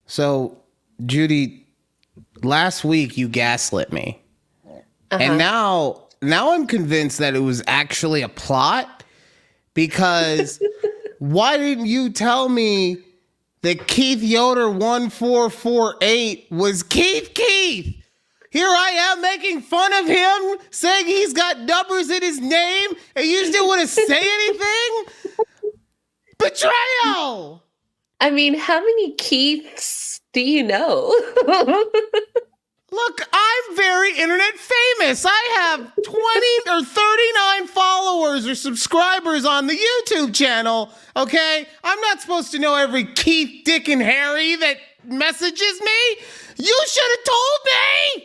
So, Judy, last week you gaslit me. And now I'm convinced that it was actually a plot because why didn't you tell me that Keith Yoder 1448 was Keith? Here I am making fun of him, saying he's got numbers in his name, and you still want to say anything? Betrayal! I mean, how many Keiths do you know? Look, I'm very internet famous. I have 20 or 39 followers or subscribers on the YouTube channel, okay? I'm not supposed to know every Keith, Dick, and Harry that messages me. You should have told me!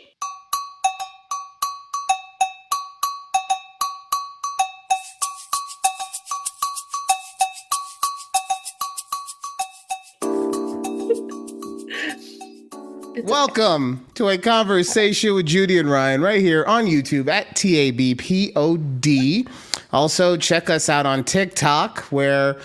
Welcome to a conversation with Judy and Ryan right here on YouTube at takeabreathpod. Also, check us out on TikTok where,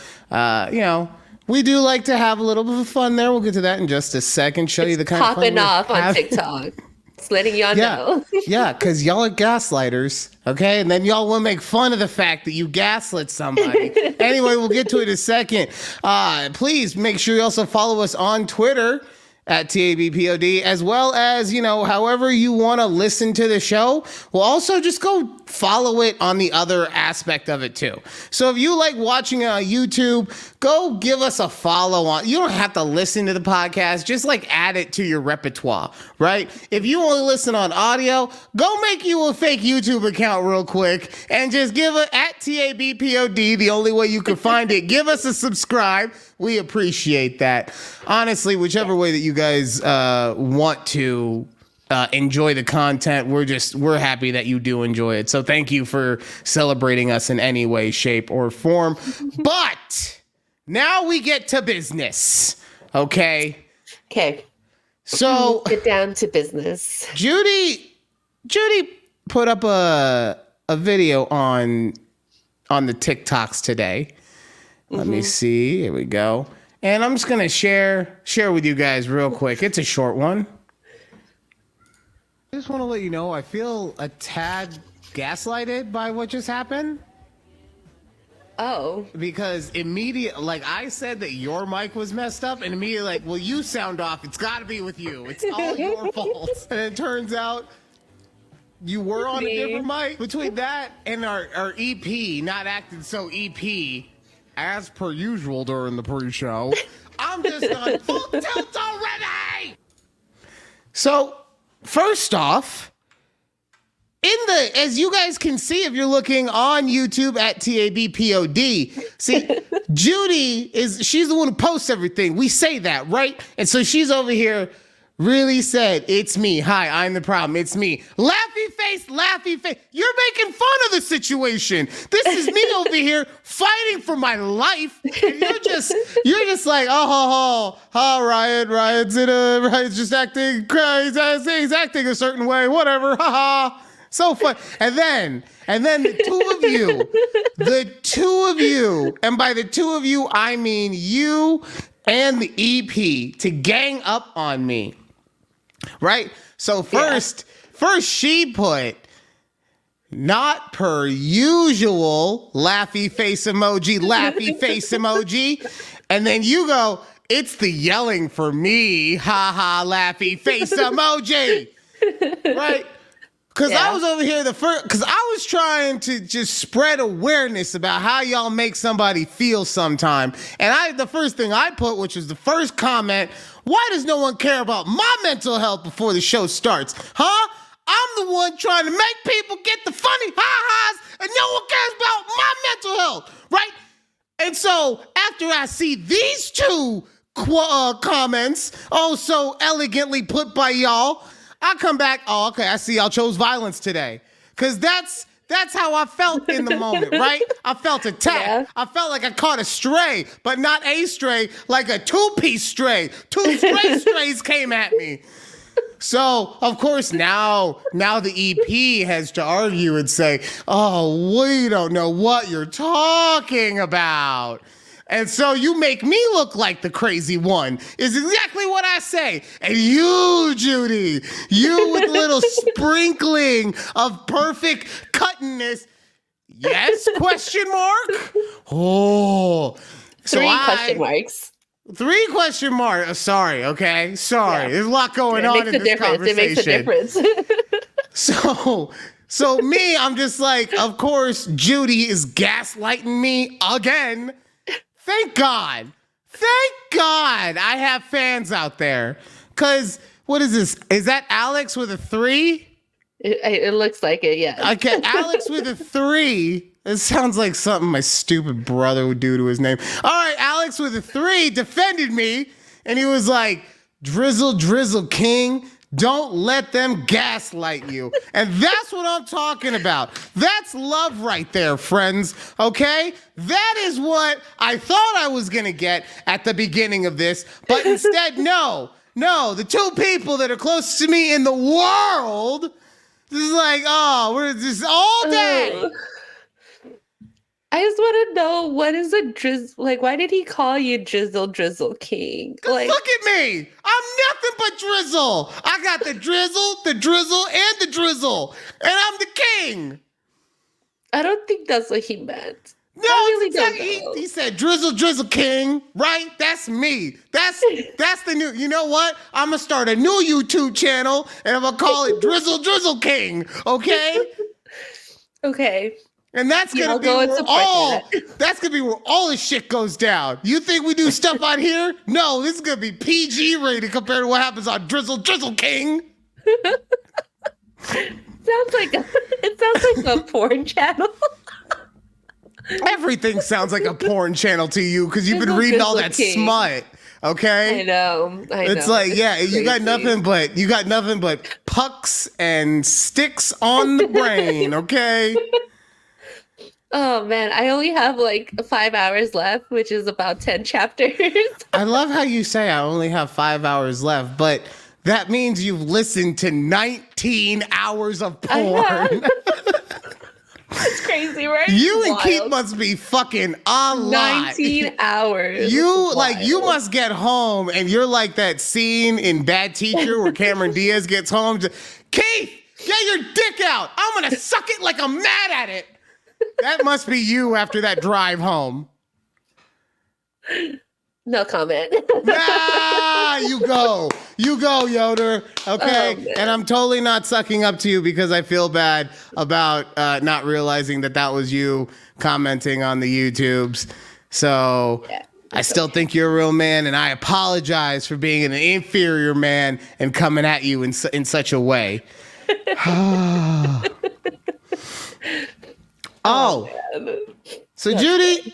we do like to have a little bit of fun there. We'll get to that in just a second. Show you the kind of fun popping off on TikTok. Just letting y'all know. Yeah, because y'all are gaslighters, okay? And then y'all will make fun of the fact that you gaslit somebody. Anyway, we'll get to it in a second. Please make sure you also follow us on Twitter at TABPOD, as well as, however you want to listen to the show. Well, also just go follow it on the other aspect of it too. So if you like watching it on YouTube, go give us a follow on. You don't have to listen to the podcast, just add it to your repertoire, right? If you only listen on audio, go make you a fake YouTube account real quick and just give it at TABPOD, the only way you can find it. Give us a subscribe. We appreciate that. Honestly, whichever way that you guys want to enjoy the content, we're happy that you do enjoy it. So thank you for celebrating us in any way, shape, or form. But now we get to business. Okay. So get down to business. Judy put up a video on the TikToks today. Let me see. Here we go. And I'm just going to share with you guys real quick. It's a short one. I just want to let you know I feel a tad gaslighted by what just happened. Oh. Because I said that your mic was messed up, and immediately well, you sound off. It's got to be with you. It's all your fault. And it turns out you were on a different mic. Between that and our EP not acting so EP, as per usual during the pre-show, I'm just on full tilt already! So, first off, as you guys can see if you're looking on YouTube at TABPOD, see, Judy she's the one who posts everything. We say that, right? And so she's over here really said, it's me. Hi, I'm the problem. It's me. Laughy face. You're making fun of the situation. This is me over here fighting for my life. And you're just like, Ryan's just acting crazy. He's acting a certain way. Whatever. So fun. And then the two of you, and by the two of you, I mean you and the EP to gang up on me. Right? So first she put not per usual laughy face emoji. And then you go, it's the yelling for me. Ha ha, laughy face emoji. Right? Because I was over here because I was trying to just spread awareness about how y'all make somebody feel sometime. And the first thing I put, which was the first comment, why does no one care about my mental health before the show starts? Huh? I'm the one trying to make people get the funny ha-has, and no one cares about my mental health, right? And so after I see these two comments, so elegantly put by y'all, I come back, okay, I see y'all chose violence today. Because that's how I felt in the moment, right? I felt attacked. Yeah. I felt like I caught a stray, but not a stray, like a two-piece stray. Two strays came at me. So, of course, now the EP has to argue and say, we don't know what you're talking about. And so you make me look like the crazy one is exactly what I say. And you, Judy, you with a little sprinkling of perfect cuttingness. Yes, question mark? Oh. So question marks. 3 question marks. Sorry, okay? Sorry. Yeah. There's a lot going on in this conversation. It makes a difference. So me, I'm just like, of course, Judy is gaslighting me again. Thank God. Thank God I have fans out there. Because, what is this? Is that Alex with a 3? It looks like it, yeah. Okay, Alex with a 3. It sounds like something my stupid brother would do to his name. All right, Alex with a 3 defended me, and he was like, Drizzle King, don't let them gaslight you. And that's what I'm talking about. That's love right there, friends, okay? That is what I thought I was going to get at the beginning of this, but instead, no, the 2 people that are closest to me in the world, this is like, oh, we're just all day. I just want to know, what is a drizzle? Like, why did he call you Drizzle King? Like, look at me. I'm nothing but drizzle. I got the drizzle, and the drizzle. And I'm the king. I don't think that's what he meant. No, really he said Drizzle King, right? That's me. That's the new, you know what? I'm going to start a new YouTube channel, and I'm going to call it Drizzle King, okay? Okay. And that's gonna be where all the shit goes down. You think we do stuff out here? No, this is gonna be PG rated compared to what happens on Drizzle King. It sounds like a porn channel. Everything sounds like a porn channel to you because you've been reading all that smut. Okay, I know. It's like, yeah, you got nothing but pucks and sticks on the brain. Okay. Oh man, I only have like 5 hours left, which is about 10 chapters. I love how you say I only have 5 hours left, but that means you've listened to 19 hours of porn. It's crazy, right? You and Keith must be fucking a lot. 19 hours. You must get home and you're like that scene in Bad Teacher where Cameron Diaz gets home. Keith, get your dick out. I'm going to suck it like I'm mad at it. That must be you after that drive home. No comment. You go, Yoder. Okay, and I'm totally not sucking up to you because I feel bad about not realizing that was you commenting on the YouTubes. So yeah, I still think you're a real man, and I apologize for being an inferior man and coming at you in such a way. Oh, so Judy.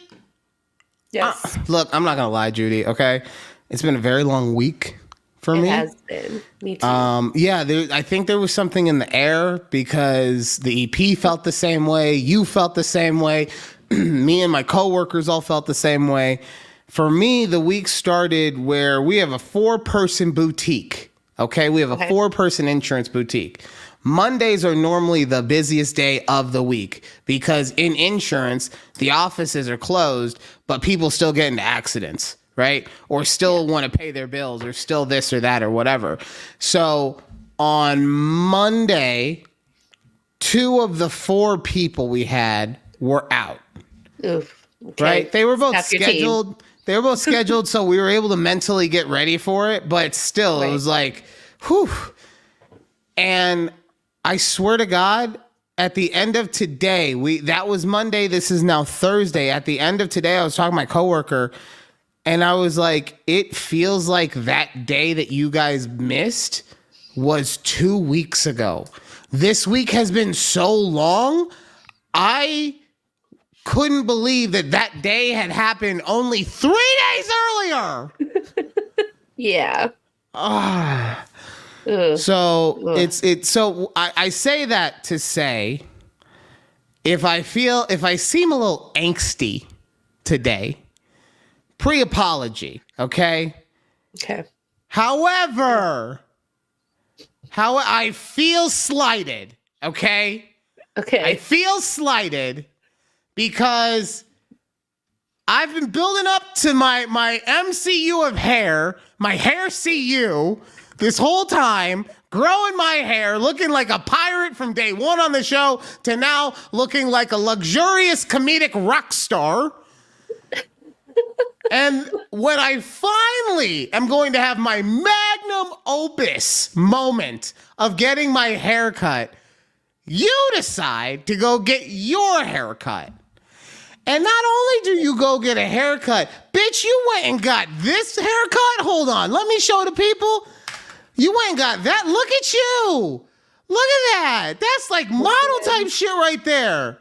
Yes. Look, I'm not gonna lie, Judy. Okay, it's been a very long week for me. It has been. Me too. I think there was something in the air because the EP felt the same way. You felt the same way. Me and my coworkers all felt the same way. For me, the week started where we have a 4-person boutique. Okay, we have a 4-person insurance boutique. Mondays are normally the busiest day of the week because in insurance, the offices are closed, but people still get into accidents, right? Or still want to pay their bills or still this or that or whatever. So on Monday, 2 of the 4 people we had were out. Oof. Okay. Right? They were both scheduled. They were both scheduled, so we were able to mentally get ready for it, but still, it was like, whew. And I swear to God, at the end of today, that was Monday, this is now Thursday. At the end of today, I was talking to my coworker, and I was like, it feels like that day that you guys missed was 2 weeks ago. This week has been so long, I couldn't believe that day had happened only 3 days earlier. Yeah. So I say that to say, if I seem a little angsty today, pre-apology, okay? Okay. However, I feel slighted, okay? Okay. I feel slighted because I've been building up to my MCU of hair, my hair CU, this whole time, growing my hair, looking like a pirate from day one on the show to now looking like a luxurious comedic rock star. And when I finally am going to have my magnum opus moment of getting my hair cut, you decide to go get your haircut. And not only do you go get a haircut, bitch, you went and got this haircut? Hold on, let me show the people. You went and got that? Look at you. Look at that. That's like model type shit right there.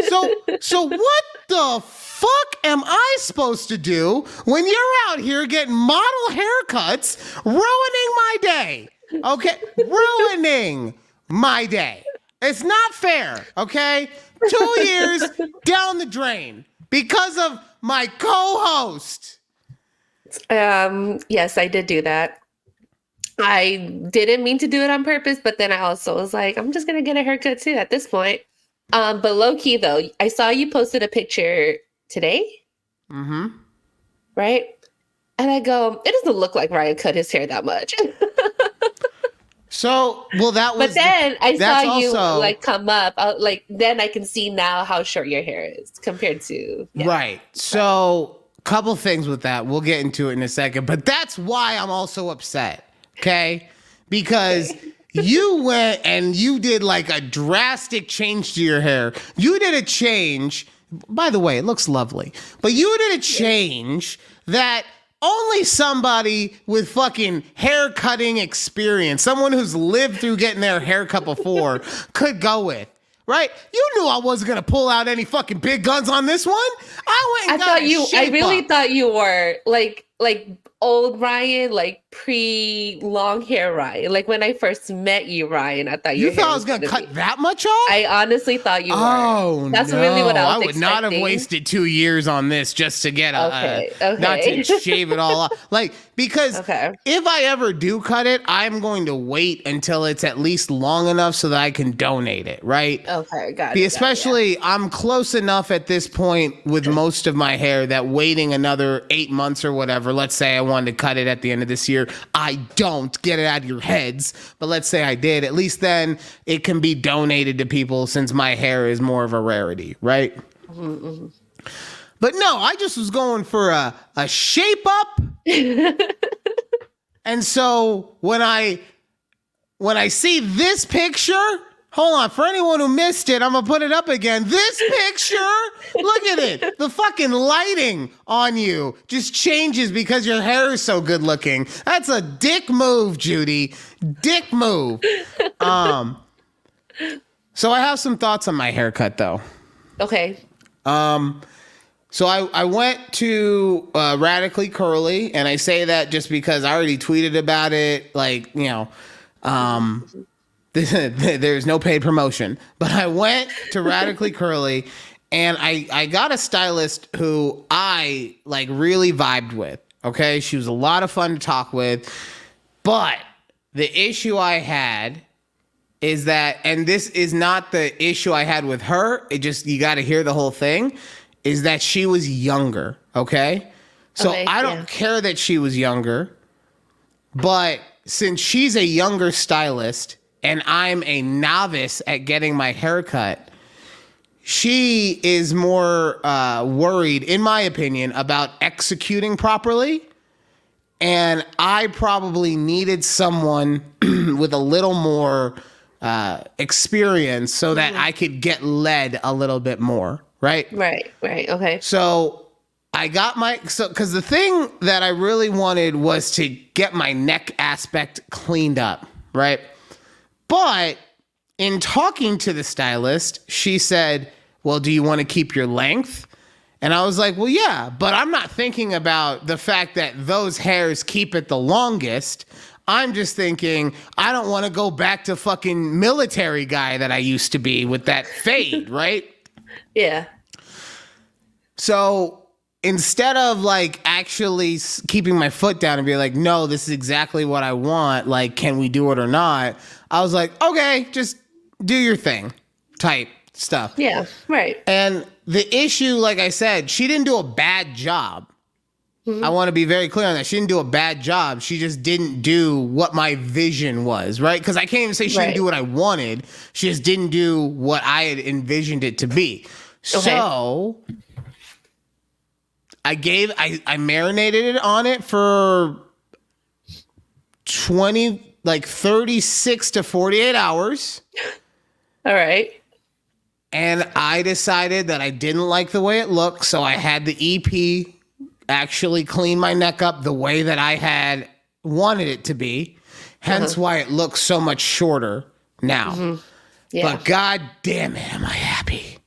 So what the fuck am I supposed to do when you're out here getting model haircuts, ruining my day? Okay, ruining my day. It's not fair, okay? 2 years down the drain because of my co-host. Yes, I did do that. I didn't mean to do it on purpose, but then I also was like, I'm just gonna get a haircut too at this point. But low key though, I saw you posted a picture today. Mm-hmm. Right? And I go, it doesn't look like Ryan cut his hair that much. So, well, that was. But then I saw you also, like come up. Then I can see now how short your hair is compared to. Yeah. Right. So, couple things with that. We'll get into it in a second. But that's why I'm also upset. Okay? Because you went and you did like a drastic change to your hair. You did a change. By the way, it looks lovely. But you did a change that only somebody with fucking hair cutting experience, someone who's lived through getting their hair cut before, could go with. Right? You knew I wasn't gonna pull out any fucking big guns on this one. I went and I really thought you were like old Ryan, like pre-long hair Ryan. Like when I first met you, Ryan, I thought you thought I was gonna cut that much off? I honestly thought you were. Oh, that's really what I was would not have wasted 2 years on this just to get okay. Not to shave it all off. Like, because if I ever do cut it, I'm going to wait until it's at least long enough so that I can donate it, right? Okay, got it. Especially, I'm close enough at this point with most of my hair that waiting another 8 months or whatever, let's say I wanted to cut it at the end of this year, I don't get it out of your heads, but let's say I did, at least then it can be donated to people since my hair is more of a rarity, right? Mm-hmm. But no, I just was going for a shape up. And so when I see this picture, hold on, for anyone who missed it, I'm gonna put it up again. This picture, look at it. The fucking lighting on you just changes because your hair is so good looking. That's a dick move, Judy. Dick move. So I have some thoughts on my haircut though. Okay. So I went to Radically Curly, and I say that just because I already tweeted about it. Like, you know, there's no paid promotion, but I went to Radically Curly, and I got a stylist who I like really vibed with. Okay, she was a lot of fun to talk with, but the issue I had is that, and this is not the issue I had with her. It just, you got to hear the whole thing. Is that she was younger, okay? So I don't care that she was younger, but since she's a younger stylist and I'm a novice at getting my haircut, she is more worried, in my opinion, about executing properly. And I probably needed someone with a little more experience so that I could get led a little bit more. Right, okay. So I got because the thing that I really wanted was to get my neck aspect cleaned up, right? But in talking to the stylist, she said, well, do you want to keep your length? And I was like, well, yeah, but I'm not thinking about the fact that those hairs keep it the longest. I'm just thinking, I don't want to go back to fucking military guy that I used to be with that fade, right? Yeah. So instead of like actually keeping my foot down and be like, no, this is exactly what I want. Like, can we do it or not? I was like, okay, just do your thing type stuff. Yeah, right. And the issue, like I said, she didn't do a bad job. I want to be very clear on that. She didn't do a bad job. She just didn't do what my vision was, right? Because I can't even say she didn't do what I wanted. She just didn't do what I had envisioned it to be. Okay. So I marinated it on it for 36 to 48 hours. All right. And I decided that I didn't like the way it looked, so I had the EP actually clean my neck up the way that I had wanted it to be. Hence why it looks so much shorter now. Yeah. But god damn it, am I happy.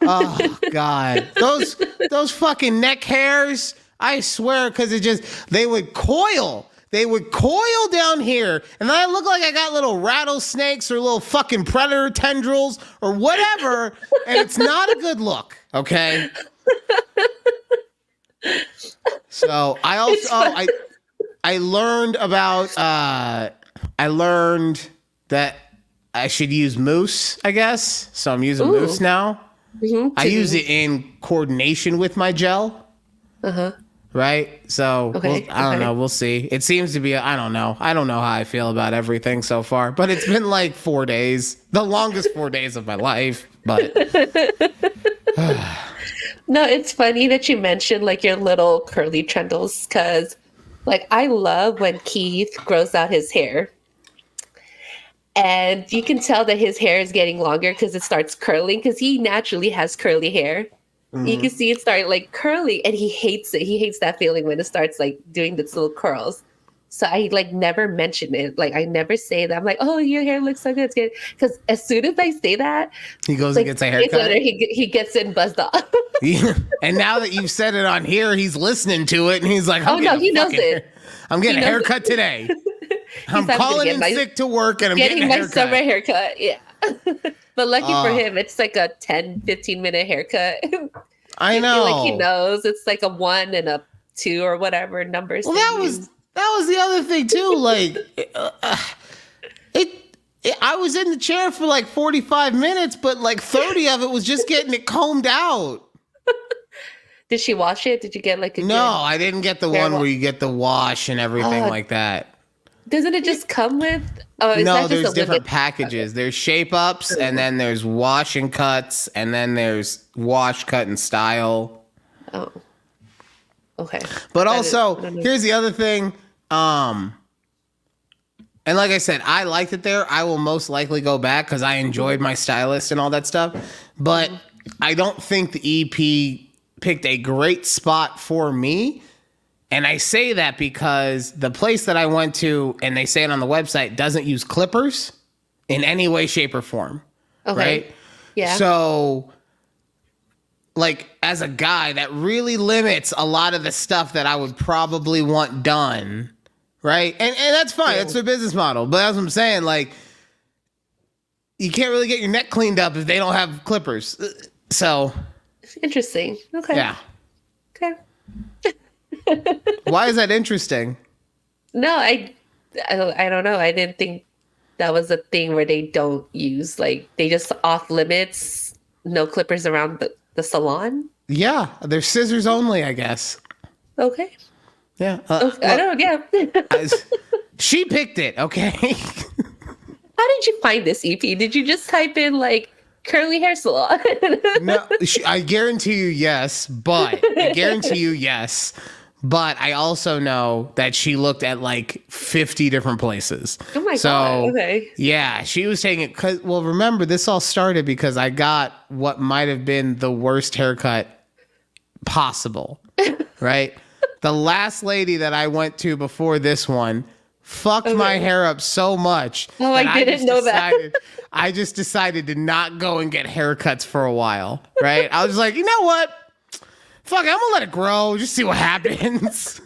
Oh god. Those fucking neck hairs, I swear, because they would coil. They would coil down here, and then I look like I got little rattlesnakes or little fucking predator tendrils or whatever, and it's not a good look, okay? So I also I learned that I should use mousse, I guess. So I'm using mousse now. I use it in coordination with my gel. Right? So I don't know. We'll see. It seems to be, I don't know. I don't know how I feel about everything so far, but it's been like 4 days, the longest 4 days of my life. But no, it's funny that you mentioned like your little curly trundles, because like I love when Keith grows out his hair. And you can tell that his hair is getting longer because it starts curling, because he naturally has curly hair. You can see it start like curling, and he hates it. He hates that feeling when it starts like doing its little curls. So I like never mention it. Like I never say that. I'm like, oh, your hair looks so good. It's good. Because as soon as I say that, he goes and gets a haircut. Later, he gets it and buzzed off. And now that you've said it on here, he's listening to it, and he's like, oh no, he knows it. I'm getting a haircut today. I'm calling in sick to work, and I'm getting a haircut. My summer haircut. Yeah. But lucky for him, it's like a 10, 15-minute haircut. I know. Like he knows it's like a 1 and a 2 or whatever numbers. Well, that was the other thing too. Like I was in the chair for like 45 minutes, but like 30 of it was just getting it combed out. Did she wash it? Did you get like a No, I didn't get the one where you get the wash and everything like that. Doesn't it just come with? No, there's different packages. There's shape ups, and then there's wash and cuts, and then there's wash, cut, and style. Oh, okay. But also, here's the other thing. And like I said, I liked it there. I will most likely go back because I enjoyed my stylist and all that stuff. But I don't think the EP picked a great spot for me. And I say that because the place that I went to, and they say it on the website, doesn't use clippers in any way, shape, or form. Okay. Right? Yeah. So, like, as a guy, that really limits a lot of the stuff that I would probably want done. Right? And that's fine. That's their business model. But as I'm saying, like, you can't really get your neck cleaned up if they don't have clippers. So. Interesting. Okay. Yeah. Okay. Why is that interesting? No, I don't know. I didn't think that was a thing where they don't use, like, they just off limits, no clippers around the salon. Yeah, they're scissors only, I guess. Okay. Yeah. I don't know. Yeah. She picked it. Okay. How did you find this EP? Did you just type in like curly hair salon? No, I guarantee you yes. But I also know that she looked at like 50 different places. Oh my God. Okay. Yeah, she was taking it. Well, remember, this all started because I got what might have been the worst haircut possible. Right? The last lady that I went to before this one fucked my hair up so much. Oh, I didn't know that. I just decided to not go and get haircuts for a while. Right? I was like, you know what? Fuck, I'm gonna let it grow. Just see what happens.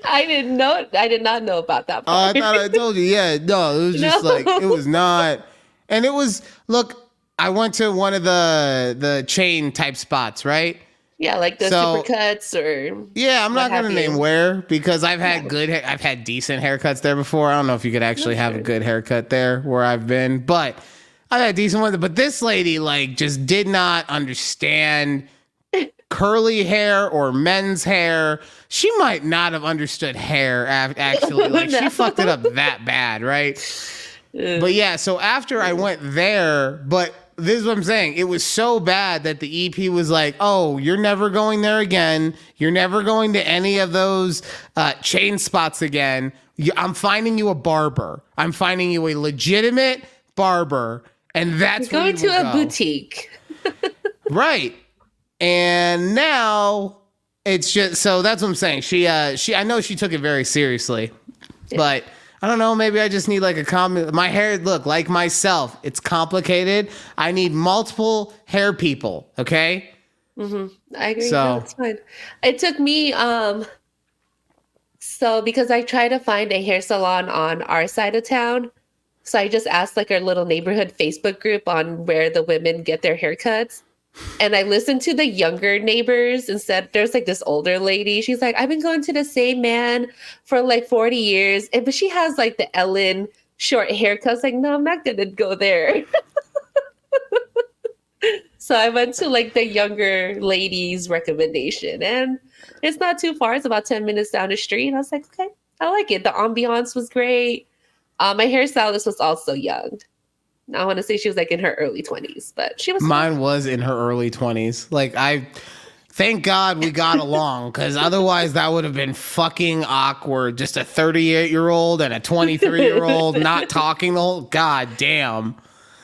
I didn't know. I did not know about that part. I thought I told you. Yeah, no, it was just like, it was not. And it was, look, I went to one of the chain type spots, right? Yeah, like the Supercuts or. Yeah, I'm not going to name where because I've had I've had decent haircuts there before. I don't know if you could actually have a good haircut there where I've been, but I had decent ones, but this lady like just did not understand curly hair or men's hair. She might not have understood hair actually. Like No. she fucked it up that bad, right? But yeah, so after I went there, but this is what I'm saying. It was so bad that the EP was like, oh, you're never going there again. You're never going to any of those chain spots again. I'm finding you a barber. I'm finding you a legitimate barber. And that's You're going where you to will a go. boutique. Right. And now it's just, so that's what I'm saying. I know she took it very seriously, but I don't know. Maybe I just need like my hair, look, like myself, it's complicated. I need multiple hair people. Okay. I agree. So- No, it's fine. It took me, so because I try to find a hair salon on our side of town. So I just asked like our little neighborhood Facebook group on where the women get their haircuts. And I listened to the younger neighbors instead. There's like this older lady. She's like, I've been going to the same man for like 40 years. But she has like the Ellen short haircuts. Like, no, I'm not going to go there. So I went to like the younger lady's recommendation. And it's not too far. It's about 10 minutes down the street. And I was like, okay, I like it. The ambiance was great. My hairstylist was also young. I want to say she was like in her early 20s, but she was. Mine was in her early 20s. Like thank God we got along, because otherwise that would have been fucking awkward. Just a 38-year-old and a 23-year-old not talking the whole, god damn.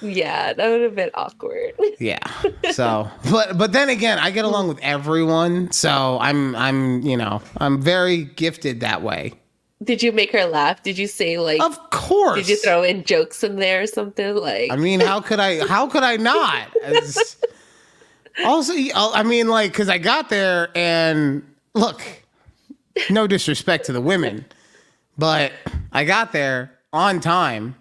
Yeah, that would have been awkward. Yeah. So, but then again, I get along with everyone, so I'm very gifted that way. Did you make her laugh? Did you say like? Of course. Did you throw in jokes in there or something like? I mean, how could I not? Also, I mean, like, because I got there and look, no disrespect to the women, but I got there on time.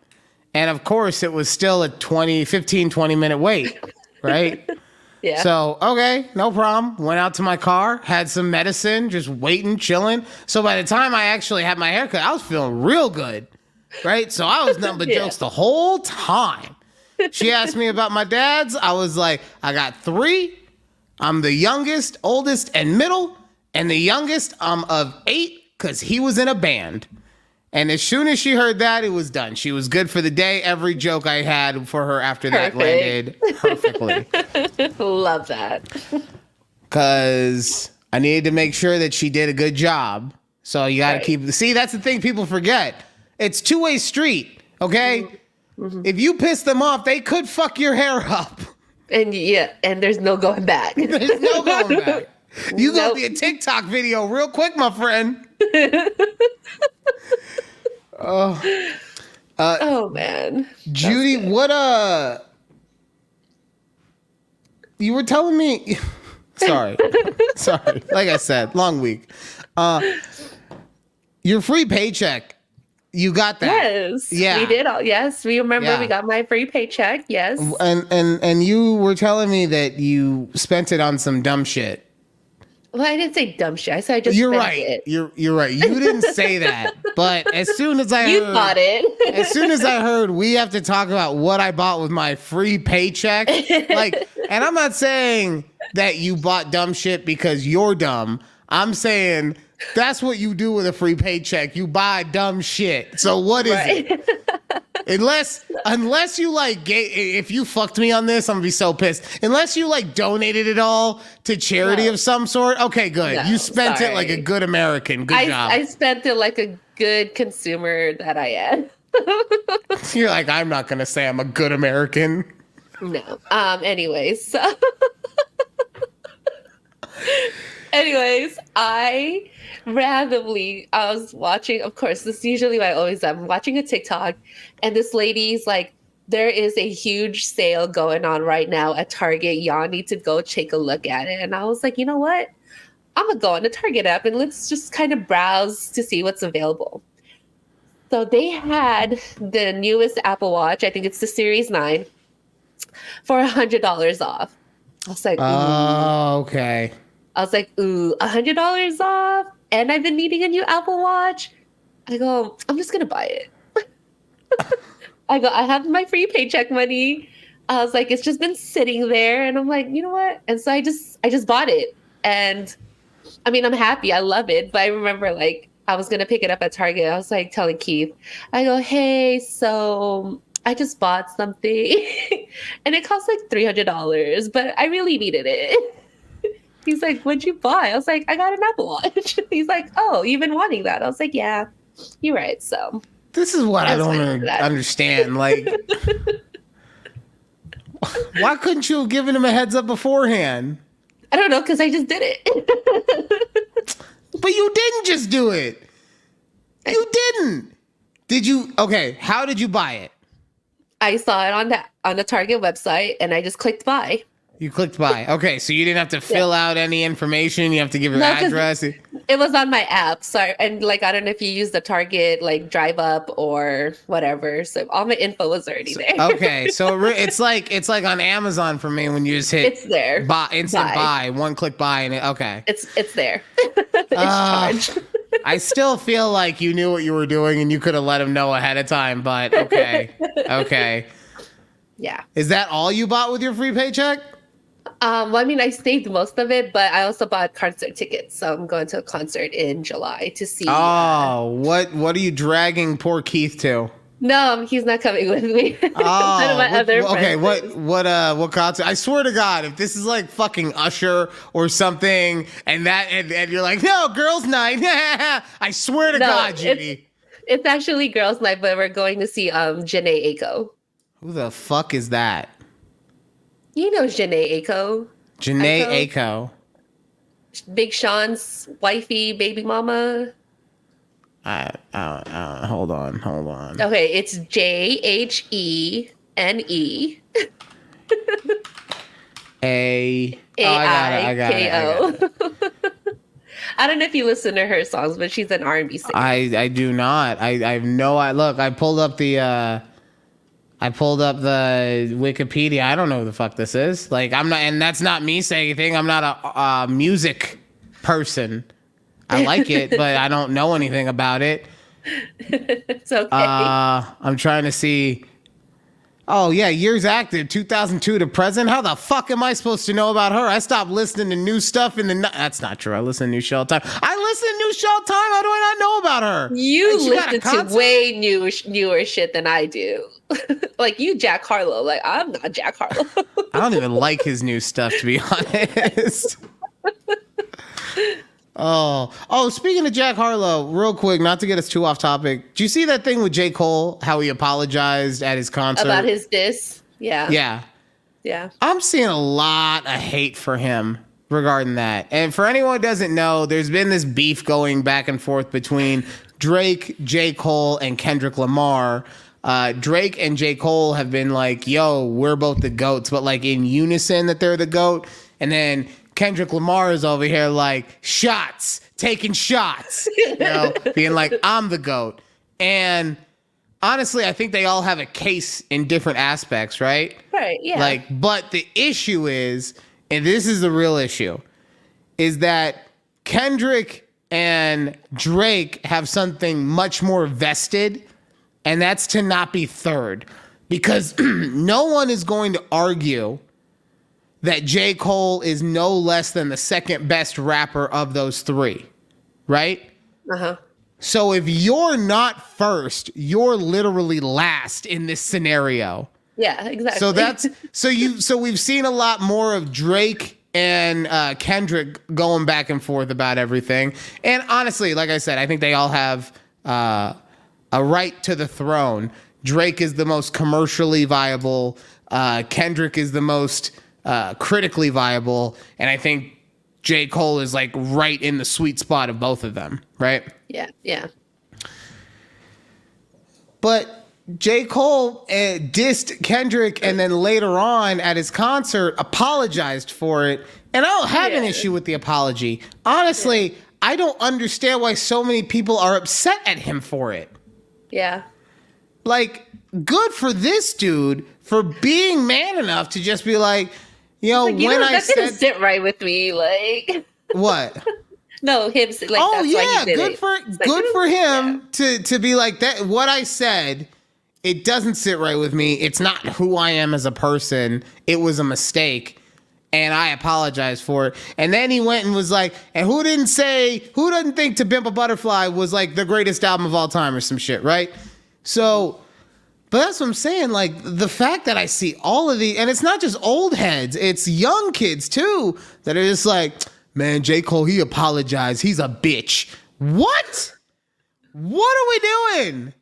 And of course, it was still a 15-20 minute wait, right? Yeah. So, okay, no problem. Went out to my car, had some medicine, just waiting, chilling. So by the time I actually had my haircut, I was feeling real good, right? So I was nothing but jokes the whole time. She asked me about my dads. I was like, I got 3. I'm the youngest, oldest, and middle. And the youngest, I'm of 8 because he was in a band. And as soon as she heard that, it was done. She was good for the day. Every joke I had for her after that landed perfectly. Love that. Because I needed to make sure that she did a good job. So you got to see, that's the thing people forget. It's two-way street, okay? Mm-hmm. If you piss them off, they could fuck your hair up. And and there's no going back. There's no going back. You gonna be a TikTok video real quick, my friend. Oh man. Judy, what you were telling me sorry. Like I said, long week. Your free paycheck. You got that. Yes. Yeah. We did yes. We remember we got my free paycheck. Yes. And you were telling me that you spent it on some dumb shit. Well, I didn't say dumb shit. I said I just You're spent right. it. You're right. You didn't say that. But as soon as I You heard, thought it. as soon as I heard we have to talk about what I bought with my free paycheck, like, and I'm not saying that you bought dumb shit because you're dumb. I'm saying that's what you do with a free paycheck. You buy dumb shit. So what is it? Unless you like, if you fucked me on this, I'm gonna be so pissed. Unless you like donated it all to charity of some sort. Okay, good. No, you spent it like a sorry. good American. Good job. I spent it like a good consumer that I am. You're like, I'm not gonna say I'm a good American. No. Anyways, I was watching, of course, this is usually what I always am, watching a TikTok, and this lady's like, there is a huge sale going on right now at Target. Y'all need to go take a look at it. And I was like, you know what? I'm going to go on the Target app and let's just kind of browse to see what's available. So they had the newest Apple Watch, I think it's the Series 9, for $100 off. I was like, oh, okay. I was like, ooh, $100 off? And I've been needing a new Apple Watch. I go, I'm just going to buy it. I have my free paycheck money. I was like, it's just been sitting there, and I'm like, you know what? And so I just bought it, and I mean, I'm happy, I love it. But I remember like I was gonna pick it up at Target. I was like telling Keith, I go, hey, so I just bought something, and it cost like $300, but I really needed it. He's like, what'd you buy? I was like, I got an Apple Watch. He's like, oh, you've been wanting that. I was like, yeah, you're right. So this is what I don't understand. Like, why couldn't you have given him a heads up beforehand? I don't know, because I just did it. But you didn't just do it. You didn't. Did you? Okay, how did you buy it? I saw it on the Target website, and I just clicked buy. You clicked buy. Okay, so you didn't have to fill out any information. You have to give your address. It was on my app. So, and like, I don't know if you use the Target, like Drive Up or whatever. So all my info was already there. Okay, so it's like on Amazon for me when you just hit it's there. Instant buy, one click buy, and okay. It's there. It's charged. I still feel like you knew what you were doing and you could have let him know ahead of time, but okay. Okay. Yeah. Is that all you bought with your free paycheck? Well, I mean, I saved most of it, but I also bought concert tickets. So I'm going to a concert in July to see. What are you dragging poor Keith to? No, he's not coming with me. Oh, None of my other okay. friends. What concert? I swear to God, if this is like fucking Usher or something, and you're like, no, girls' night. I swear to God, Judy. It's actually girls' night, but we're going to see Janae Aiko. Who the fuck is that? You know Janae Aiko. Janae Aiko. Big Sean's wifey, baby mama. Hold on. Okay, it's Jhene. I got it. I don't know if you listen to her songs, but she's an R&B singer. I do not. I have no. Look, I pulled up the Wikipedia. I don't know who the fuck this is. Like, I'm not, and that's not me saying anything. I'm not a music person. I like it, but I don't know anything about it. It's okay. I'm trying to see. Oh, yeah, years active, 2002 to present. How the fuck am I supposed to know about her? I stopped listening to new stuff in the... That's not true. I listen to new show all the time. I listen to new show all the time. How do I not know about her? You listen to way newer shit than I do. Like, you Jack Harlow. Like, I'm not Jack Harlow. I don't even like his new stuff, to be honest. Oh, speaking of Jack Harlow, real quick, not to get us too off topic. Do you see that thing with J. Cole, how he apologized at his concert? About his diss? Yeah. Yeah. I'm seeing a lot of hate for him regarding that. And for anyone who doesn't know, there's been this beef going back and forth between Drake, J. Cole, and Kendrick Lamar. Drake and J. Cole have been like, yo, we're both the GOATs, but like in unison that they're the GOAT. And then Kendrick Lamar is over here like taking shots, being like, I'm the GOAT. And honestly, I think they all have a case in different aspects, right? Right, yeah. Like, but the issue is, and this is the real issue, is that Kendrick and Drake have something much more vested, and that's to not be third. Because no one is going to argue that J. Cole is no less than the second best rapper of those three, right? Uh-huh. So if you're not first, you're literally last in this scenario. Yeah, exactly. So we've seen a lot more of Drake and Kendrick going back and forth about everything. And honestly, like I said, I think they all have a right to the throne. Drake is the most commercially viable. Kendrick is the most critically viable, and I think J. Cole is like right in the sweet spot of both of them, right? Yeah. But J. Cole dissed Kendrick, and then later on at his concert apologized for it, and I don't have an issue with the apology. Honestly, I don't understand why so many people are upset at him for it. Yeah. Like, good for this dude for being man enough to just be like, when I said didn't sit right with me, like what? No, him. Like, oh that's yeah, why he did good it. for him to be like that. What I said it doesn't sit right with me. It's not who I am as a person. It was a mistake. And I apologize for it. And then he went and was like, and who doesn't think To Pimp a Butterfly was like the greatest album of all time or some shit, right? So, but that's what I'm saying. Like, the fact that I see all of and it's not just old heads, it's young kids too, that are just like, man, J. Cole, he apologized. He's a bitch. What? What are we doing?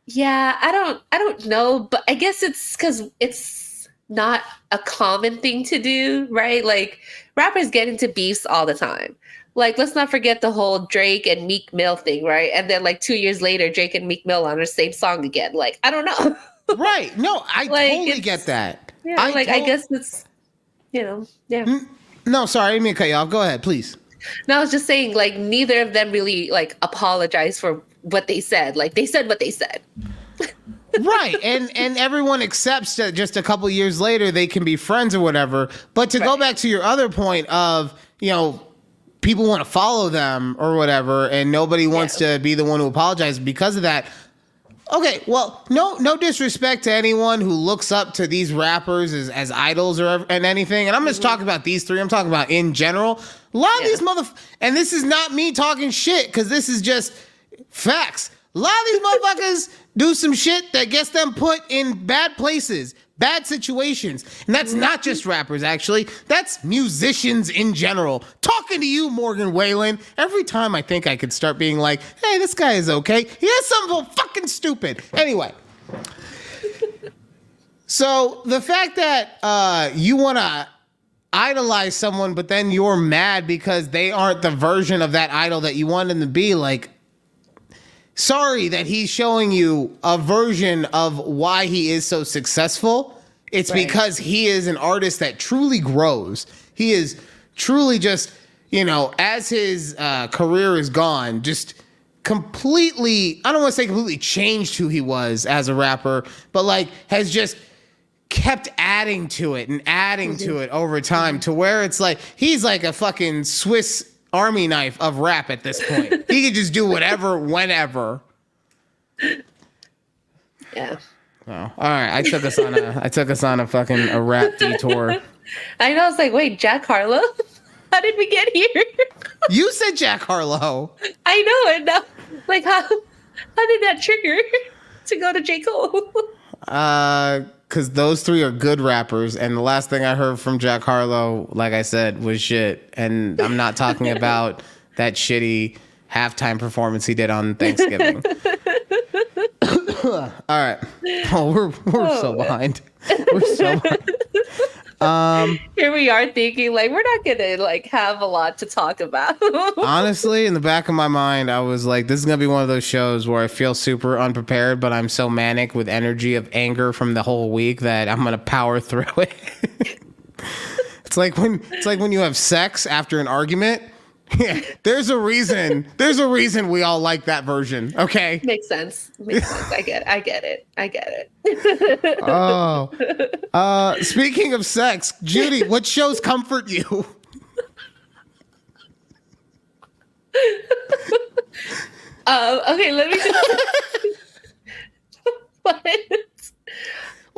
Yeah, I don't know, but I guess it's because it's not a common thing to do, right? Like, rappers get into beefs all the time. Like, let's not forget the whole Drake and Meek Mill thing, right? And then like 2 years later, Drake and Meek Mill on the same song again. Like, I don't know. Right. No, I like, totally get that. Yeah, I guess it's, yeah. No, sorry, I didn't mean to cut you off. Go ahead, please. No, I was just saying, like, neither of them really like apologized for what they said. Like, they said what they said. Right. And everyone accepts that just a couple years later they can be friends or whatever. But to go back to your other point of, people want to follow them or whatever, and nobody wants to be the one who apologizes because of that. Okay, well, no disrespect to anyone who looks up to these rappers as idols and anything. And I'm just talking about these three. I'm talking about in general. A lot of these and this is not me talking shit, because this is just facts. A lot of these motherfuckers do some shit that gets them put in bad places, bad situations. And that's not just rappers, actually. That's musicians in general. Talking to you, Morgan Whalen, every time I think I could start being like, hey, this guy is okay. He has something fucking stupid. Anyway. So the fact that you want to idolize someone, but then you're mad because they aren't the version of that idol that you want them to be, like, sorry that he's showing you a version of why he is so successful. It's because he is an artist that truly grows. He is truly just, as his career is gone, just completely, I don't want to say completely changed who he was as a rapper, but like has just kept adding to it and adding to it over time to where it's like, he's like a fucking Swiss Army knife of rap at this point. He could just do whatever, whenever. Yeah. Oh, all right. I took us on a fucking a rap detour. I know. I was like, wait, Jack Harlow? How did we get here? You said Jack Harlow. I know. And now, like, how did that trigger to go to J. Cole? Because those three are good rappers, and the last thing I heard from Jack Harlow, like I said, was shit. And I'm not talking about that shitty halftime performance he did on Thanksgiving. All right. Oh, we're so behind. We're so behind. Here we are thinking like we're not gonna like have a lot to talk about. Honestly, in the back of my mind, I was like, this is gonna be one of those shows where I feel super unprepared, but I'm so manic with energy of anger from the whole week that I'm gonna power through it. It's like when you have sex after an argument. Yeah, there's a reason we all like that version. Okay. Makes sense. I get it. Oh. Speaking of sex, Judy, what shows comfort you? Okay, let me just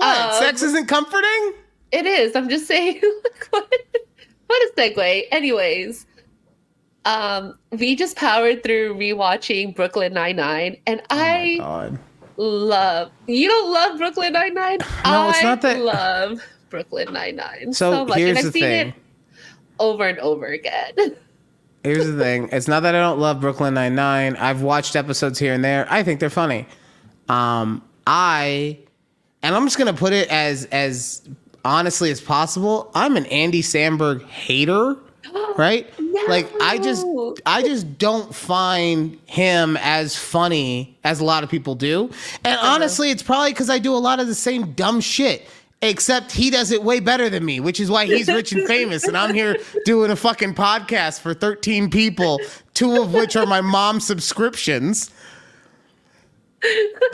What? Sex isn't comforting? It is. I'm just saying, what a segue. Anyways, we just powered through rewatching Brooklyn Nine-Nine, and I love. You don't love Brooklyn Nine-Nine? No, it's not that. I love Brooklyn Nine-Nine so much, here's and I've the seen thing. it over and over again. Here's the thing. It's not that I don't love Brooklyn Nine-Nine. I've watched episodes here and there. I think they're funny. And I'm just gonna put it as honestly as possible. I'm an Andy Samberg hater, right? No. Like I just don't find him as funny as a lot of people do. And honestly, it's probably because I do a lot of the same dumb shit. Except he does it way better than me, which is why he's rich and famous. And I'm here doing a fucking podcast for 13 people, 2 of which are my mom's subscriptions.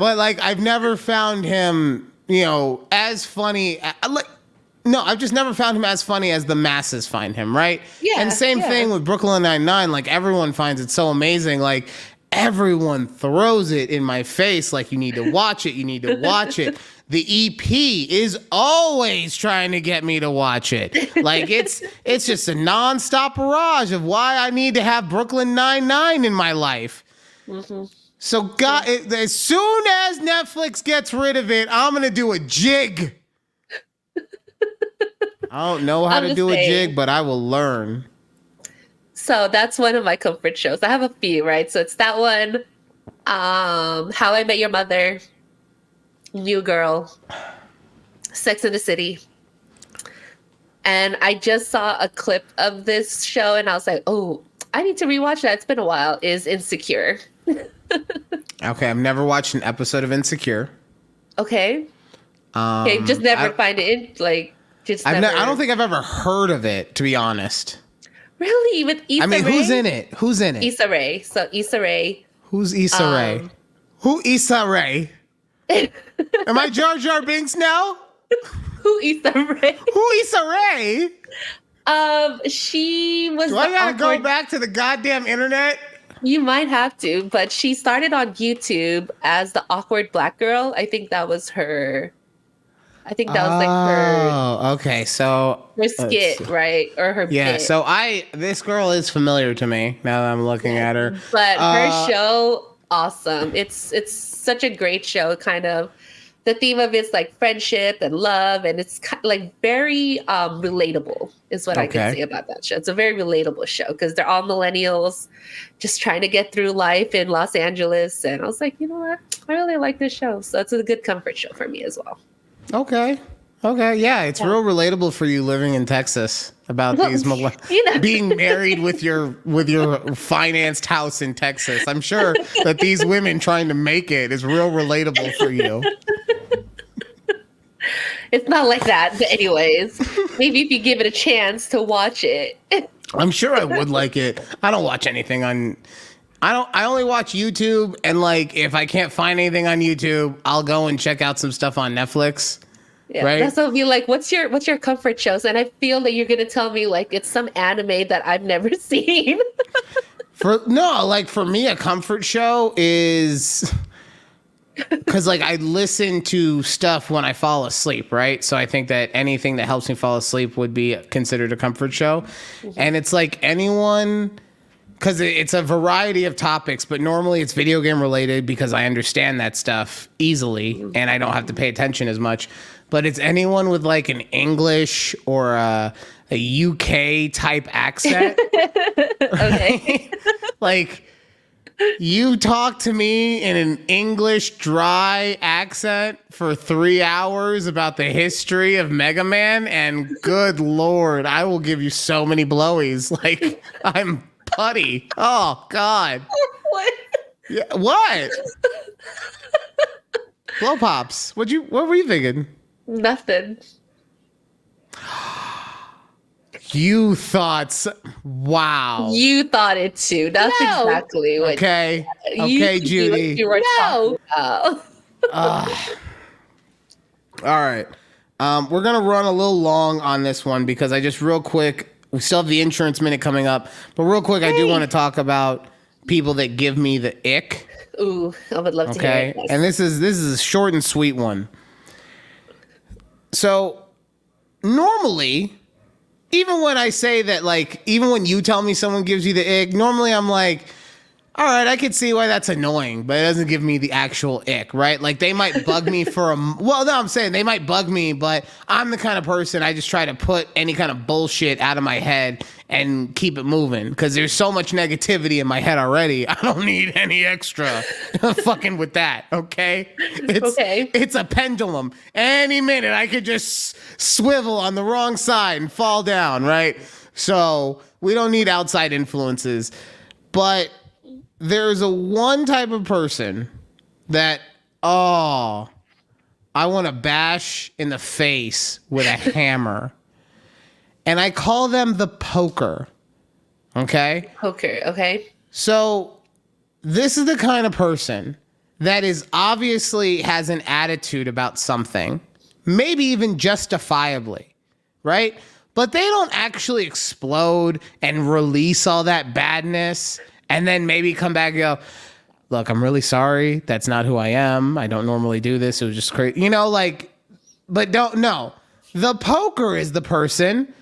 But like, I've never found him, as funny. I've just never found him as funny as the masses find him, right? Yeah. And same thing with Brooklyn Nine-Nine. Like, everyone finds it so amazing. Like, everyone throws it in my face like, you need to watch it, you need to watch it. The EP is always trying to get me to watch it. Like, it's just a nonstop barrage of why I need to have Brooklyn Nine-Nine in my life. Mm-hmm. So, God, as soon as Netflix gets rid of it, I'm going to do a jig. I don't know how to do a jig, but I will learn. So that's one of my comfort shows. I have a few, right? So it's that one, How I Met Your Mother, New Girl, Sex and the City. And I just saw a clip of this show and I was like, oh, I need to rewatch that. It's been a while. Is Insecure. Okay, I've never watched an episode of Insecure. Okay. Okay, just never find it I don't think I've ever heard of it, to be honest. Really? With Issa Rae? Who's in it? Who's in it? Issa Rae. So Issa Rae. Who's Issa Rae? Who Issa Rae? Am I Jar Jar Binks now? Who Issa Rae? Who Issa Rae? She was. Do I gotta go back to the goddamn internet? You might have to, but she started on YouTube as the awkward black girl. I think that was her. I think that was like her. Oh, okay. So her skit, right? Or her bit. So this girl is familiar to me now that I'm looking at her. But her show, awesome. It's such a great show. Kind of the theme of it's like friendship and love, and it's like very relatable is what I can say about that show. It's a very relatable show because they're all millennials just trying to get through life in Los Angeles. And I was like, you know what? I really like this show. So it's a good comfort show for me as well. Okay. Yeah, it's real relatable for you living in Texas about these being married with your financed house in Texas. I'm sure that these women trying to make it is real relatable for you. It's not like that, but anyways, maybe if you give it a chance to watch it. I'm sure I would like it. I don't watch anything on. I only watch YouTube, and like if I can't find anything on YouTube, I'll go and check out some stuff on Netflix. Yeah, right? That's what I'll be like. What's your comfort shows? And I feel that you're gonna tell me like it's some anime that I've never seen. For me, a comfort show is because like I listen to stuff when I fall asleep, right? So I think that anything that helps me fall asleep would be considered a comfort show, and it's like anyone. Because it's a variety of topics, but normally it's video game related because I understand that stuff easily and I don't have to pay attention as much. But it's anyone with like an English or a UK type accent. Okay. Like you talk to me in an English dry accent for 3 hours about the history of Mega Man, and good Lord, I will give you so many blowies. Like I'm putty. Oh God. What? Yeah. What? Blow pops. What were you thinking? Nothing. You thought. Wow. You thought it too. That's exactly what. Okay. Okay, Judy. You were talking about. All right. We're gonna run a little long on this one because I just real quick. We still have the insurance minute coming up, but real quick, I do want to talk about people that give me the ick. Ooh, I would love to hear it. Yes. And this is a short and sweet one. So normally, even when I say that, like, even when you tell me someone gives you the ick, normally I'm like, all right, I could see why that's annoying, but it doesn't give me the actual ick, right? Like they might bug me I'm saying they might bug me, but I'm the kind of person I just try to put any kind of bullshit out of my head and keep it moving because there's so much negativity in my head already. I don't need any extra fucking with that, okay? It's a pendulum. Any minute I could just swivel on the wrong side and fall down, right? So we don't need outside influences, but there's one type of person that, I want to bash in the face with a hammer. And I call them the poker. Okay? Poker, okay. So this is the kind of person that is obviously has an attitude about something, maybe even justifiably, right? But they don't actually explode and release all that badness and then maybe come back and go, look, I'm really sorry. That's not who I am. I don't normally do this. It was just crazy. You know, like, but don't know. The poker is the person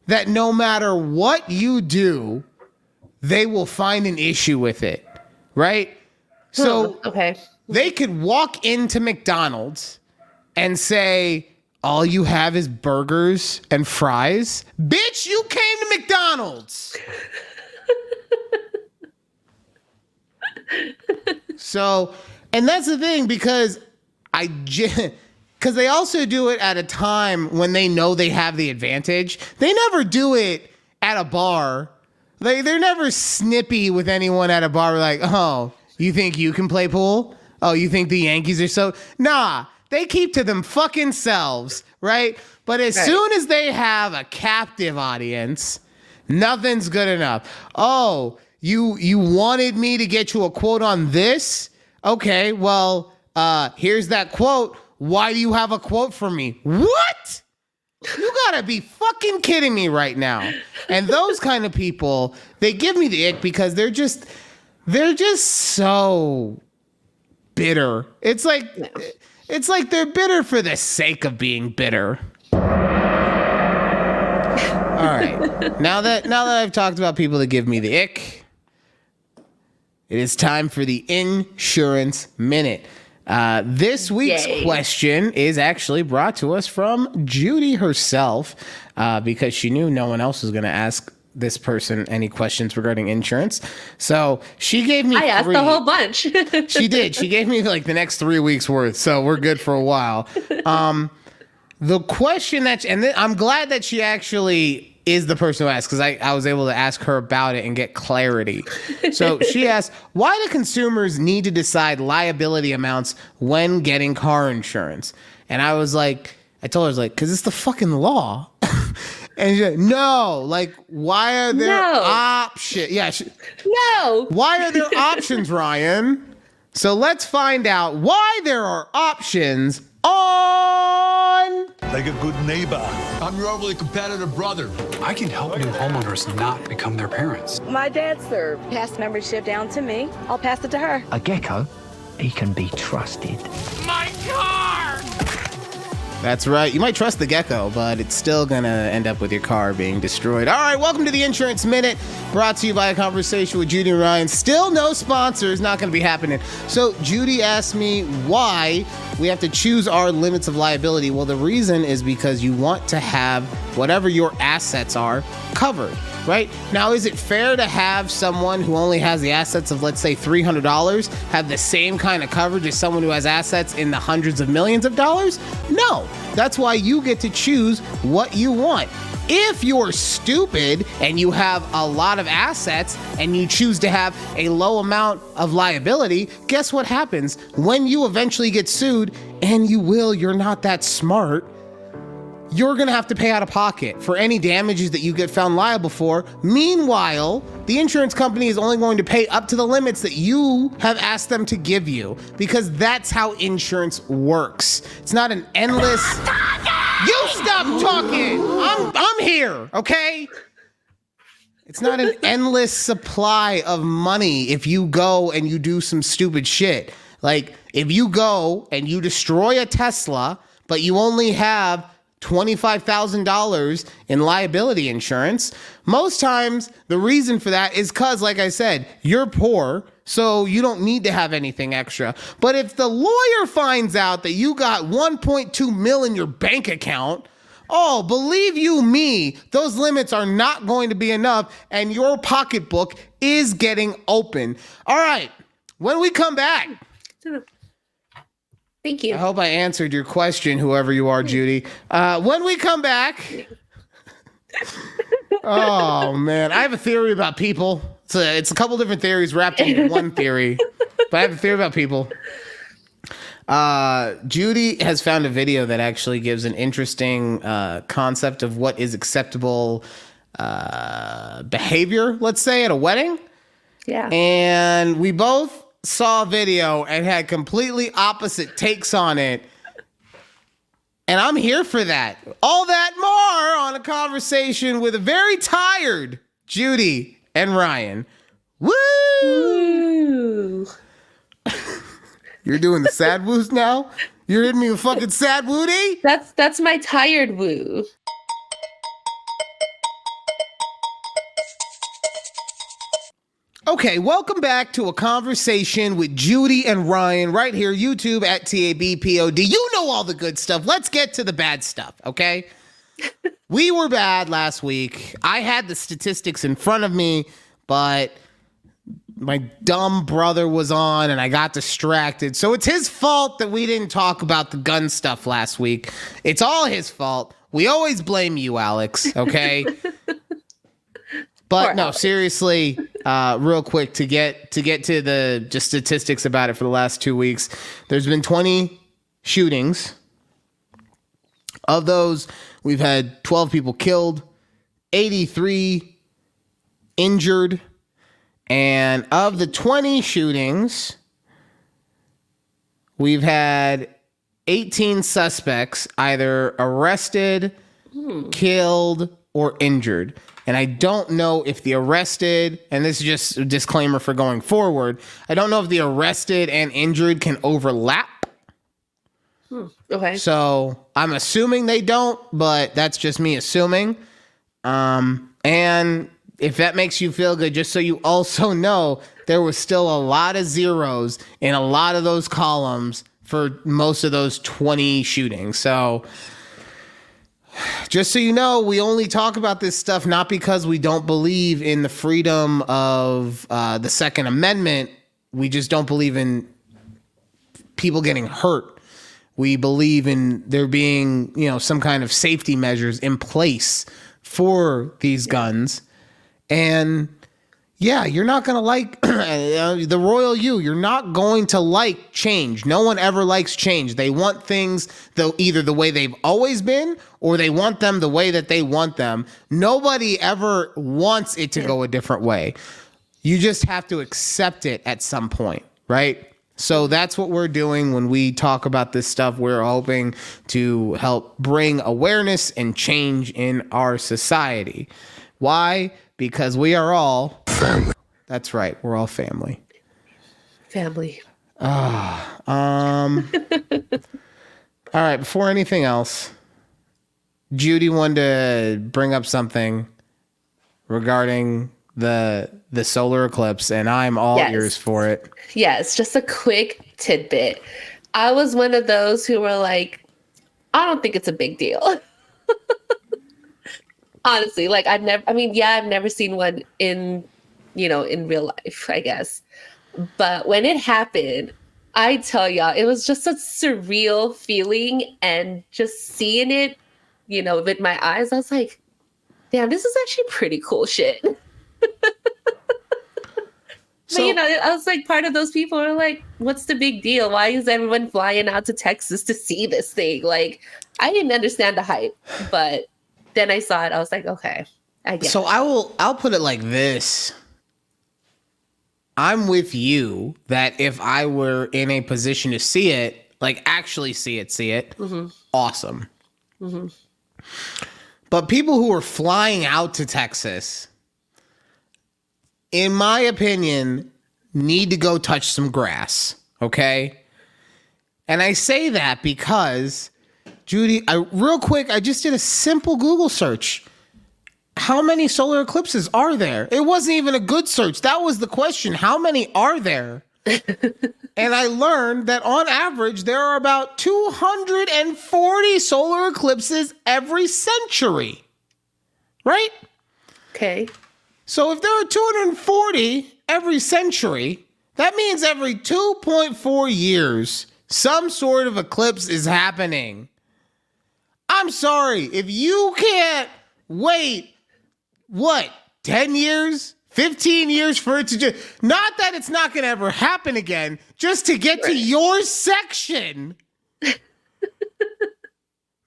that no matter what you do, they will find an issue with it, right? So okay. They could walk into McDonald's and say, all you have is burgers and fries. Bitch, you came to McDonald's. So, and that's the thing, because they also do it at a time when they know they have the advantage. They never do it at a bar. They're never snippy with anyone at a bar, like, oh, you think you can play pool? Oh, you think the Yankees are so... Nah, they keep to them fucking selves, right? But as soon as they have a captive audience, nothing's good enough. Oh, you wanted me to get you a quote on this? Okay, well, here's that quote. Why do you have a quote for me? What? You gotta be fucking kidding me right now. And those kind of people, they give me the ick because they're just so bitter. It's like they're bitter for the sake of being bitter. All right. Now that I've talked about people that give me the ick, it is time for the insurance minute. This week's question is actually brought to us from Judy herself, because she knew no one else was going to ask this person any questions regarding insurance. So she gave me I asked a whole bunch. She did. She gave me like the next 3 weeks worth. So we're good for a while. The question I'm glad that she actually is the person who asked, because I was able to ask her about it and get clarity. So she asked, why do consumers need to decide liability amounts when getting car insurance? And I told her, I was like, because it's the fucking law. And she's like, no, like, why are there options? Yeah. No. Why are there options, Ryan? So let's find out why there are options on... Like a good neighbor. I'm your overly competitive brother. I can help new homeowners not become their parents. My dad served. Passed membership down to me. I'll pass it to her. A gecko, he can be trusted. My car! That's right. You might trust the gecko, but it's still going to end up with your car being destroyed. All right, welcome to the Insurance Minute, brought to you by a conversation with Judy and Ryan. Still no sponsors, not going to be happening. So Judy asked me why we have to choose our limits of liability. Well, the reason is because you want to have whatever your assets are covered. Right? Now, is it fair to have someone who only has the assets of, let's say, $300 have the same kind of coverage as someone who has assets in the hundreds of millions of dollars? No. That's why you get to choose what you want. If you're stupid and you have a lot of assets and you choose to have a low amount of liability, guess what happens? When you eventually get sued, and you're not that smart, you're going to have to pay out of pocket for any damages that you get found liable for. Meanwhile, the insurance company is only going to pay up to the limits that you have asked them to give you, because that's how insurance works. It's not an endless... You stop talking! I'm here, okay? It's not an endless supply of money if you go and you do some stupid shit. Like, if you go and you destroy a Tesla, but you only have $25,000 in liability insurance, most times the reason for that is because, like I said, you're poor, so you don't need to have anything extra. But if the lawyer finds out that you got 1.2 mil in your bank account, oh, believe you me, those limits are not going to be enough, and your pocketbook is getting open. All right, when we come back... Thank you. I hope I answered your question, whoever you are, Judy. When we come back... Oh, man. I have a theory about people. It's a couple different theories wrapped into one theory. But I have a theory about people. Judy has found a video that actually gives an interesting concept of what is acceptable behavior, let's say, at a wedding. Yeah. And we both saw a video and had completely opposite takes on it. And I'm here for that. All that more on a conversation with a very tired Judy and Ryan. Woo! You're doing the sad woos now? You're hitting me with fucking sad woody? That's my tired woo. Okay, welcome back to a conversation with Judy and Ryan right here, YouTube at takeabreathpod. You know all the good stuff. Let's get to the bad stuff, okay? We were bad last week. I had the statistics in front of me, but my dumb brother was on and I got distracted. So it's his fault that we didn't talk about the gun stuff last week. It's all his fault. We always blame you, Alex, okay? But no, seriously, real quick to get to the just statistics about it for the last 2 weeks. There's been 20 shootings. Of those, we've had 12 people killed, 83 injured, and of the 20 shootings, we've had 18 suspects either arrested, killed, or injured. And I don't know if the arrested, and this is just a disclaimer for going forward, I don't know if the arrested and injured can overlap. Okay. So I'm assuming they don't, but that's just me assuming. And if that makes you feel good, just so you also know, there was still a lot of zeros in a lot of those columns for most of those 20 shootings. So just so you know, we only talk about this stuff not because we don't believe in the freedom of the Second Amendment. We just don't believe in people getting hurt. We believe in there being, some kind of safety measures in place for these guns. And yeah, you're not going to like the royal you're not going to like change. No one ever likes change. They want things either the way they've always been or they want them the way that they want them. Nobody ever wants it to go a different way. You just have to accept it at some point, right? So that's what we're doing when we talk about this stuff. We're hoping to help bring awareness and change in our society. Why? Because we are all family. That's right. We're all family. Family. All right. Before anything else, Judy wanted to bring up something regarding the solar eclipse, and I'm all ears for it. Yes, just a quick tidbit. I was one of those who were like, I don't think it's a big deal. Honestly, like I've never seen one in real life, I guess. But when it happened, I tell y'all, it was just a surreal feeling, and just seeing it, with my eyes, I was like, damn, this is actually pretty cool shit. But I was like part of those people who are like, what's the big deal? Why is everyone flying out to Texas to see this thing? Like, I didn't understand the hype, but then I saw it. I was like, okay, I get it. So I'll put it like this. I'm with you that if I were in a position to see it, like actually see it, awesome. Mm-hmm. But people who are flying out to Texas, in my opinion, need to go touch some grass, okay? And I say that because, Judy, real quick, I just did a simple Google search. How many solar eclipses are there? It wasn't even a good search. That was the question. How many are there? And I learned that on average, there are about 240 solar eclipses every century. Right? Okay. So if there are 240 every century, that means every 2.4 years, some sort of eclipse is happening. I'm sorry, if you can't wait, 10 years, 15 years for it to just, not that it's not going to ever happen again, just to get to your section.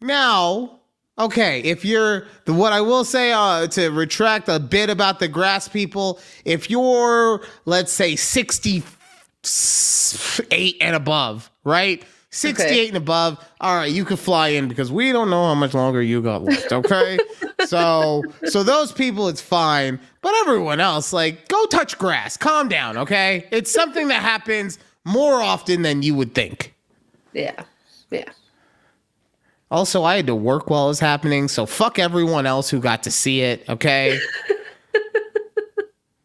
Now, okay, if you're, what I will say to retract a bit about the grass people, if you're, let's say, 68 and above, right? 68 and above, all right, you can fly in because we don't know how much longer you got left, okay? so those people, it's fine. But everyone else, like, go touch grass. Calm down, okay? It's something that happens more often than you would think. Yeah. Yeah. Also, I had to work while it was happening, so fuck everyone else who got to see it, okay?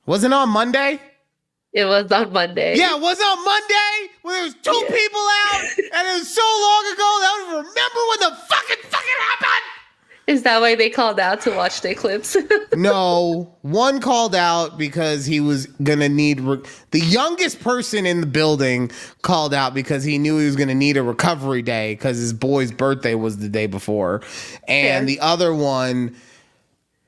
Wasn't it on Monday? It was on Monday. Yeah, it was on Monday when there was 2 people out, and it was so long ago that I don't remember when the fucking happened. Is that why they called out to watch the clips? No, one called out because he was gonna need the youngest person in the building called out because he knew he was gonna need a recovery day because his boy's birthday was the day before, and the other one,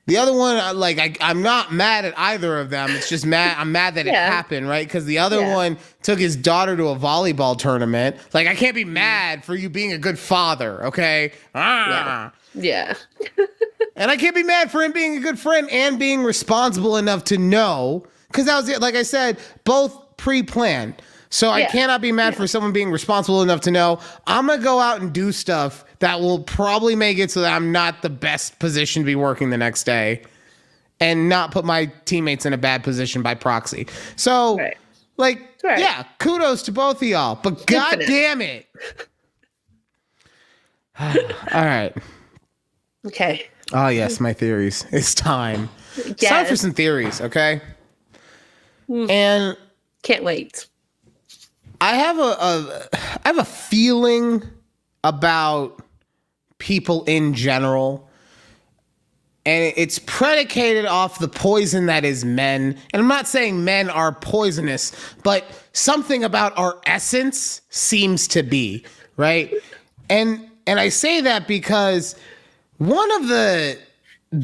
like I'm not mad at either of them. It's just I'm mad that it happened, right? Because the other one took his daughter to a volleyball tournament. Like I can't be mad for you being a good father, okay? Yeah. And I can't be mad for him being a good friend and being responsible enough to know, because that was it. Like I said, both pre-planned. So I cannot be mad for someone being responsible enough to know I'm going to go out and do stuff that will probably make it so that I'm not the best position to be working the next day and not put my teammates in a bad position by proxy. So, kudos to both of y'all. But God damn it. All right. Okay. Oh, yes, my theories. It's time. It's time for some theories, okay? And can't wait. I have a feeling about people in general, and it's predicated off the poison that is men. And I'm not saying men are poisonous, but something about our essence seems to be, right? And I say that because one of the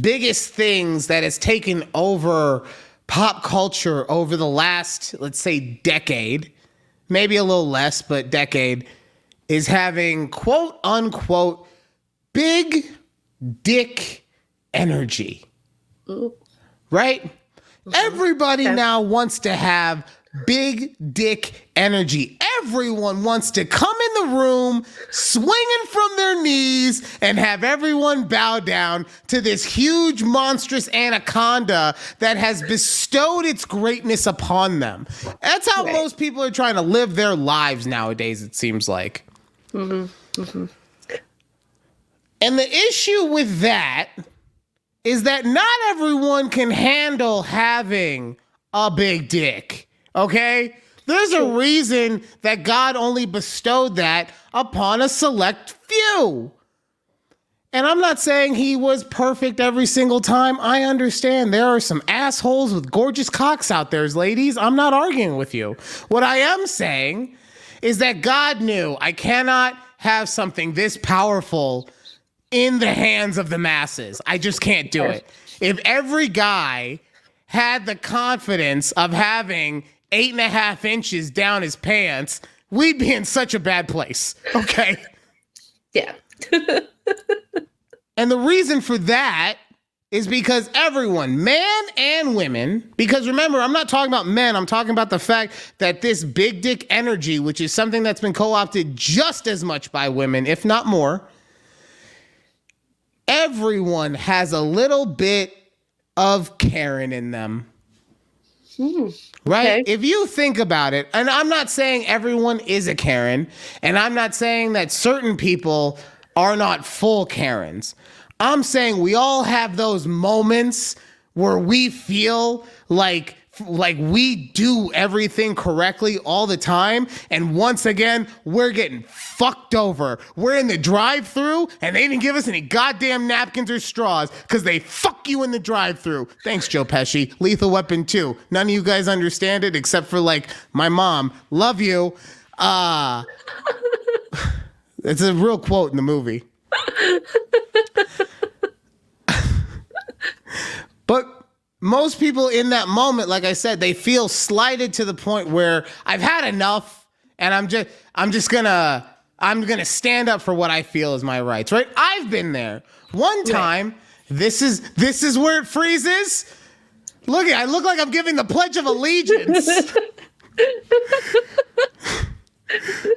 biggest things that has taken over pop culture over the last, let's say, decade, maybe a little less, but decade, is having quote unquote big dick energy. Right? Everybody now wants to have big dick energy. Everyone wants to come in the room swinging from their knees and have everyone bow down to this huge monstrous anaconda that has bestowed its greatness upon them. That's how most people are trying to live their lives nowadays, it seems like. And the issue with that is that not everyone can handle having a big dick. Okay? There's a reason that God only bestowed that upon a select few. And I'm not saying he was perfect every single time. I understand there are some assholes with gorgeous cocks out there, ladies. I'm not arguing with you. What I am saying is that God knew I cannot have something this powerful in the hands of the masses. I just can't do it. If every guy had the confidence of having 8.5 inches down his pants, we'd be in such a bad place. Okay. Yeah. And the reason for that is because everyone, man and women, because remember, I'm not talking about men, I'm talking about the fact that this big dick energy, which is something that's been co-opted just as much by women, if not more, everyone has a little bit of Karen in them. Right? Okay. If you think about it, and I'm not saying everyone is a Karen, and I'm not saying that certain people are not full Karens. I'm saying we all have those moments where we feel like we do everything correctly all the time, and once again, we're getting fucked over. We're in the drive-thru, and they didn't give us any goddamn napkins or straws because they fuck you in the drive-thru. Thanks, Joe Pesci. Lethal Weapon 2. None of you guys understand it except for, like, my mom. Love you. It's a real quote in the movie. But most people in that moment, like I said, they feel slighted to the point where I've had enough, and I'm gonna stand up for what I feel is my rights, right? I've been there. One time, this is where it freezes. Look, I look like I'm giving the Pledge of Allegiance.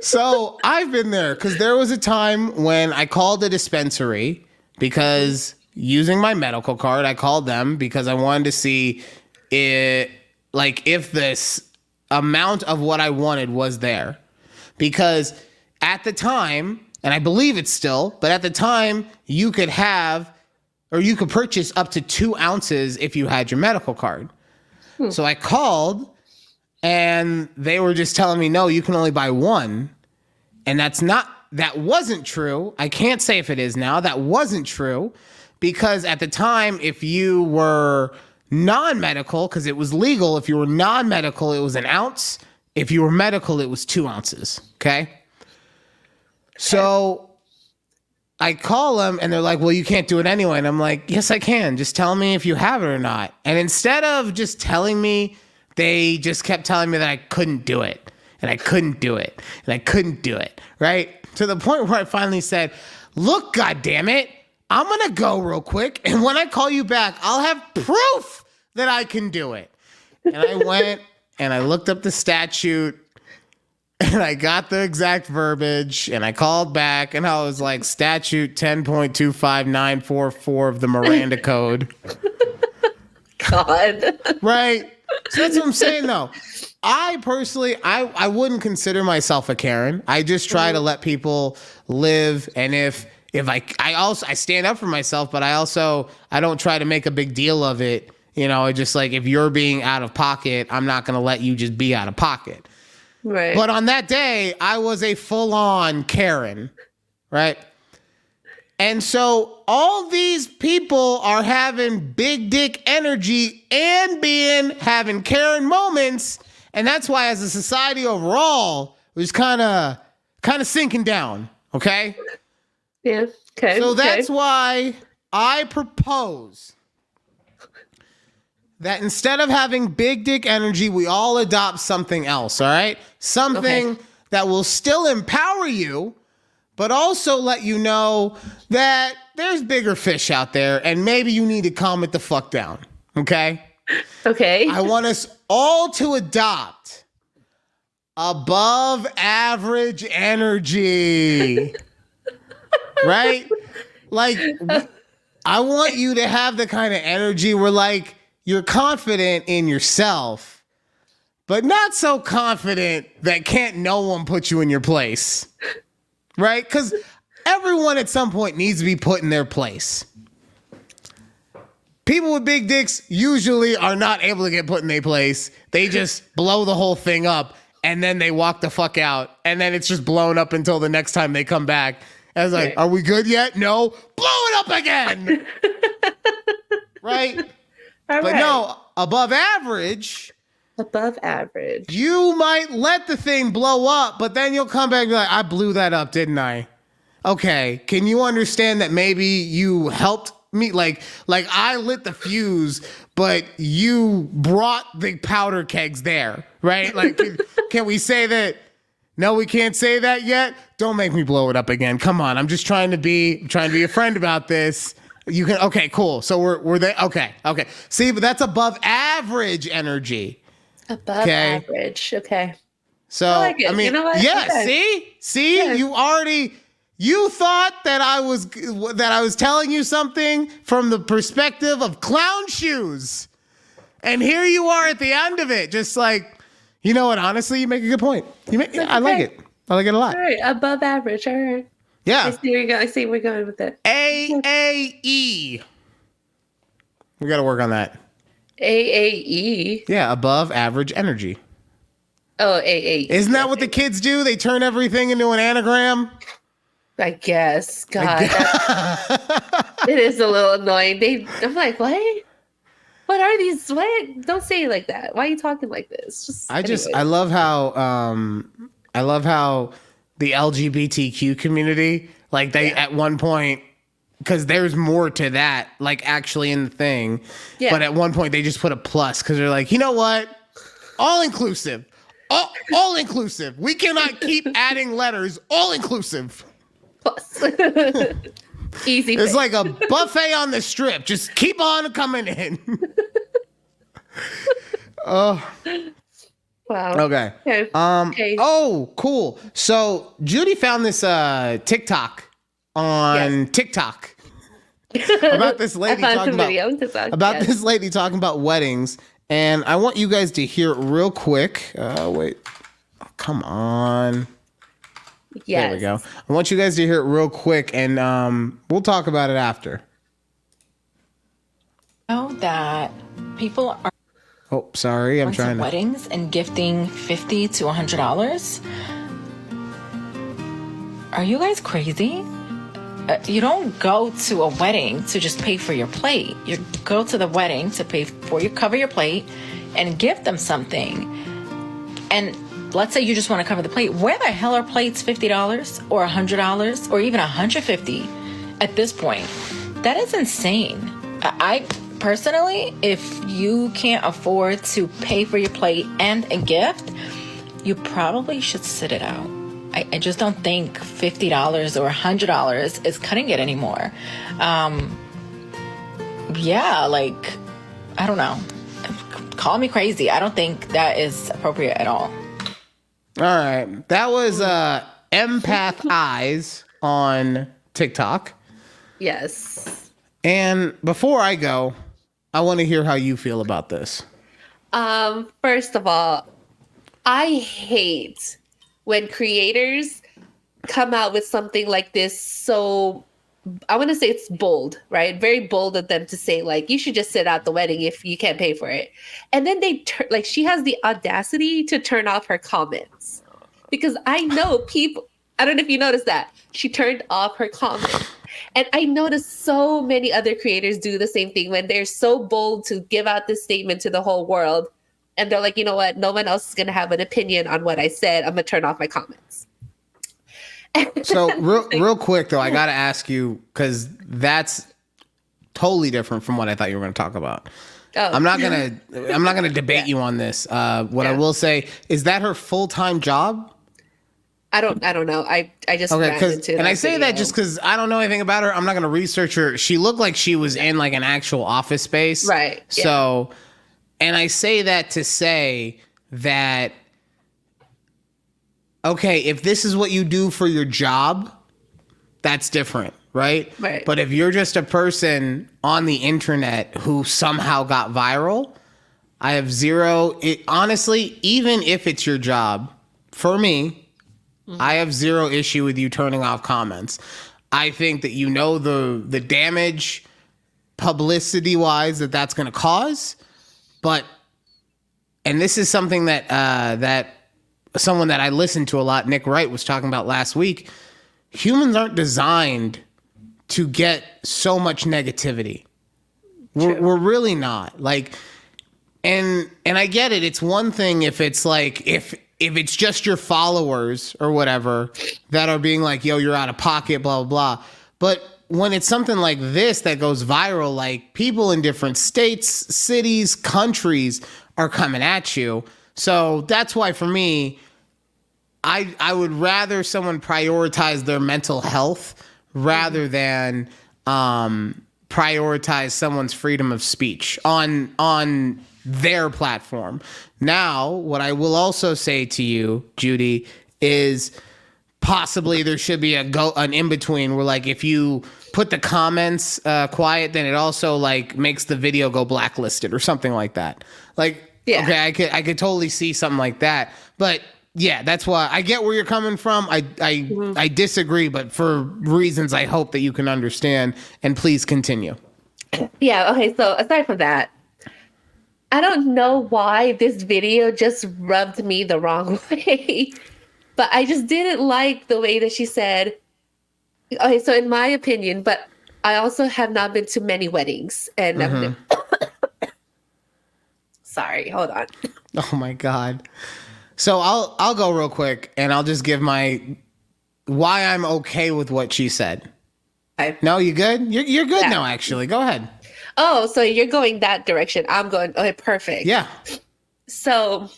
So I've been there because there was a time when I called a dispensary because using my medical card, I called them because I wanted to see if this amount of what I wanted was there. Because at the time, and I believe it's still, but at the time, you could purchase up to 2 ounces if you had your medical card. So I called, and they were just telling me, no, you can only buy 1. And that wasn't true. I can't say if it is now. That wasn't true. Because at the time, if you were non-medical, because it was legal, if you were non-medical, it was 1 ounce. If you were medical, it was 2 ounces. Okay? So I call them, and they're like, well, you can't do it anyway. And I'm like, yes, I can. Just tell me if you have it or not. And instead of just telling me, they just kept telling me that I couldn't do it. And I couldn't do it. And I couldn't do it. Right? To the point where I finally said, look, goddammit, I'm going to go real quick. And when I call you back, I'll have proof that I can do it. And I went and I looked up the statute and I got the exact verbiage and I called back and I was like, statute 10.25944 of the Miranda Code. God. Right? So that's what I'm saying though. I personally, I wouldn't consider myself a Karen. I just try to let people live. And if I stand up for myself, but I don't try to make a big deal of it. You know, just like if you're being out of pocket, I'm not going to let you just be out of pocket. Right. But on that day, I was a full-on Karen, right? And so all these people are having big dick energy and having Karen moments. And that's why as a society overall, we're just kind of sinking down, okay? Yeah, okay. So that's why I propose that instead of having big dick energy, we all adopt something else, all right? Something that will still empower you, but also let you know that there's bigger fish out there and maybe you need to calm it the fuck down, okay? Okay. I want us all to adopt above average energy, right? Like, I want you to have the kind of energy where, like, you're confident in yourself, but not so confident that can't no one put you in your place, right? Because everyone at some point needs to be put in their place. People with big dicks usually are not able to get put in their place. They just blow the whole thing up, and then they walk the fuck out, and then it's just blown up until the next time they come back. And it's like, are we good yet? No. Blow it up again. Right? All but right. no, above average. Above average. You might let the thing blow up, but then you'll come back and be like, I blew that up, didn't I? Okay, can you understand that maybe you helped me? Like I lit the fuse, but you brought the powder kegs there, right? Like, can we say that? No, we can't say that yet. Don't make me blow it up again. Come on, I'm just trying to be a friend about this. You can, okay, cool. So we're there. Okay. See, but that's above average energy. Above average. Okay. So I like it. I mean, You know what? yeah. Okay. See, Yeah. you thought that I was telling you something from the perspective of clown shoes, and here you are at the end of it, just like, you know what? Honestly, you make a good point. I like it. I like it a lot. All right, above average. All right. Yeah. I see where you go. I see where we're going with it. AAE. We got to work on that. AAE. Yeah, above average energy. Oh, AAE. Isn't that what the kids do? They turn everything into an anagram. I guess. God, it is a little annoying. I'm like, what? What are these? What? Don't say it like that. Why are you talking like this? I love how the LGBTQ community, like they at one point, because there's more to that, like actually in the thing. Yeah. But at one point they just put a plus because they're like, you know what? All inclusive. All inclusive. We cannot keep adding letters. All inclusive. Plus. Easy. It's like a buffet on the strip. Just keep on coming in. Oh. Wow. Okay. Okay. Oh, cool. So Judy found this TikTok on TikTok about this lady talking about weddings, And I want you guys to hear it real quick. Wait. Oh, come on. Yes. There we go. I want you guys to hear it real quick, and we'll talk about it after. Know that people are Oh, sorry. I'm going trying to to. weddings and gifting $50 to $100. Are you guys crazy? You don't go to a wedding to just pay for your plate. You go to the wedding to pay for cover your plate and give them something. And let's say you just want to cover the plate. Where the hell are plates $50 or $100 or even $150 at this point? That is insane. I personally, if you can't afford to pay for your plate and a gift, you probably should sit it out. I just don't think $50 or $100 is cutting it anymore. Yeah, like, I don't know. Call me crazy. I don't think that is appropriate at all. All right. That was Empath Eyes on TikTok. Yes. And before I go, I want to hear how you feel about this. First of all, I hate when creators come out with something like this. So I want to say it's bold, right? Very bold of them to say, like, you should just sit out the wedding if you can't pay for it. And then they she has the audacity to turn off her comments, because I know people, I don't know if you noticed that she turned off her comments. And I noticed so many other creators do the same thing when they're so bold to give out this statement to the whole world. And they're like, you know what? No one else is going to have an opinion on what I said. I'm going to turn off my comments. So real quick, though, I got to ask you, because that's totally different from what I thought you were going to talk about. Oh. I'm not gonna debate you on this. What I will say is that her full-time job. I don't know. I just Okay, ran into and I say video. that just because I don't know anything about her. I'm not gonna research her. She looked like she was in like an actual office space, Right, yeah. So, and I say that to say that, okay, if this is what you do for your job, that's different, right? Right. But if you're just a person on the internet who somehow got viral, I have honestly, even if it's your job, for me, I have zero issue with you turning off comments. I think that you know the damage publicity-wise that's going to cause, and this is something that someone that I listened to a lot, Nick Wright, was talking about last week. Humans aren't designed to get so much negativity. We're really not. Like, and I get it. It's one thing if it's like if it's just your followers or whatever that are being like, yo, you're out of pocket, blah, blah, blah. But when it's something like this that goes viral, like people in different states, cities, countries are coming at you. So that's why for me, I would rather someone prioritize their mental health rather than prioritize someone's freedom of speech on their platform. Now, what I will also say to you, Judy, is possibly there should be an in-between where, like, if you put the comments quiet, then it also like makes the video go blacklisted or something like that. Like, yeah. Okay, I could totally see something like that. But yeah, that's why I get where you're coming from. I disagree, but for reasons I hope that you can understand. And please continue. Yeah. Okay. So aside from that, I don't know why this video just rubbed me the wrong way, but I just didn't like the way that she said, okay, so in my opinion, but I also have not been to many weddings and sorry, hold on. Oh my God. So I'll go real quick and I'll just give why I'm okay with what she said. No, you good? You're good now, actually. Go ahead. Oh, so you're going that direction. I'm going, okay, perfect. Yeah. So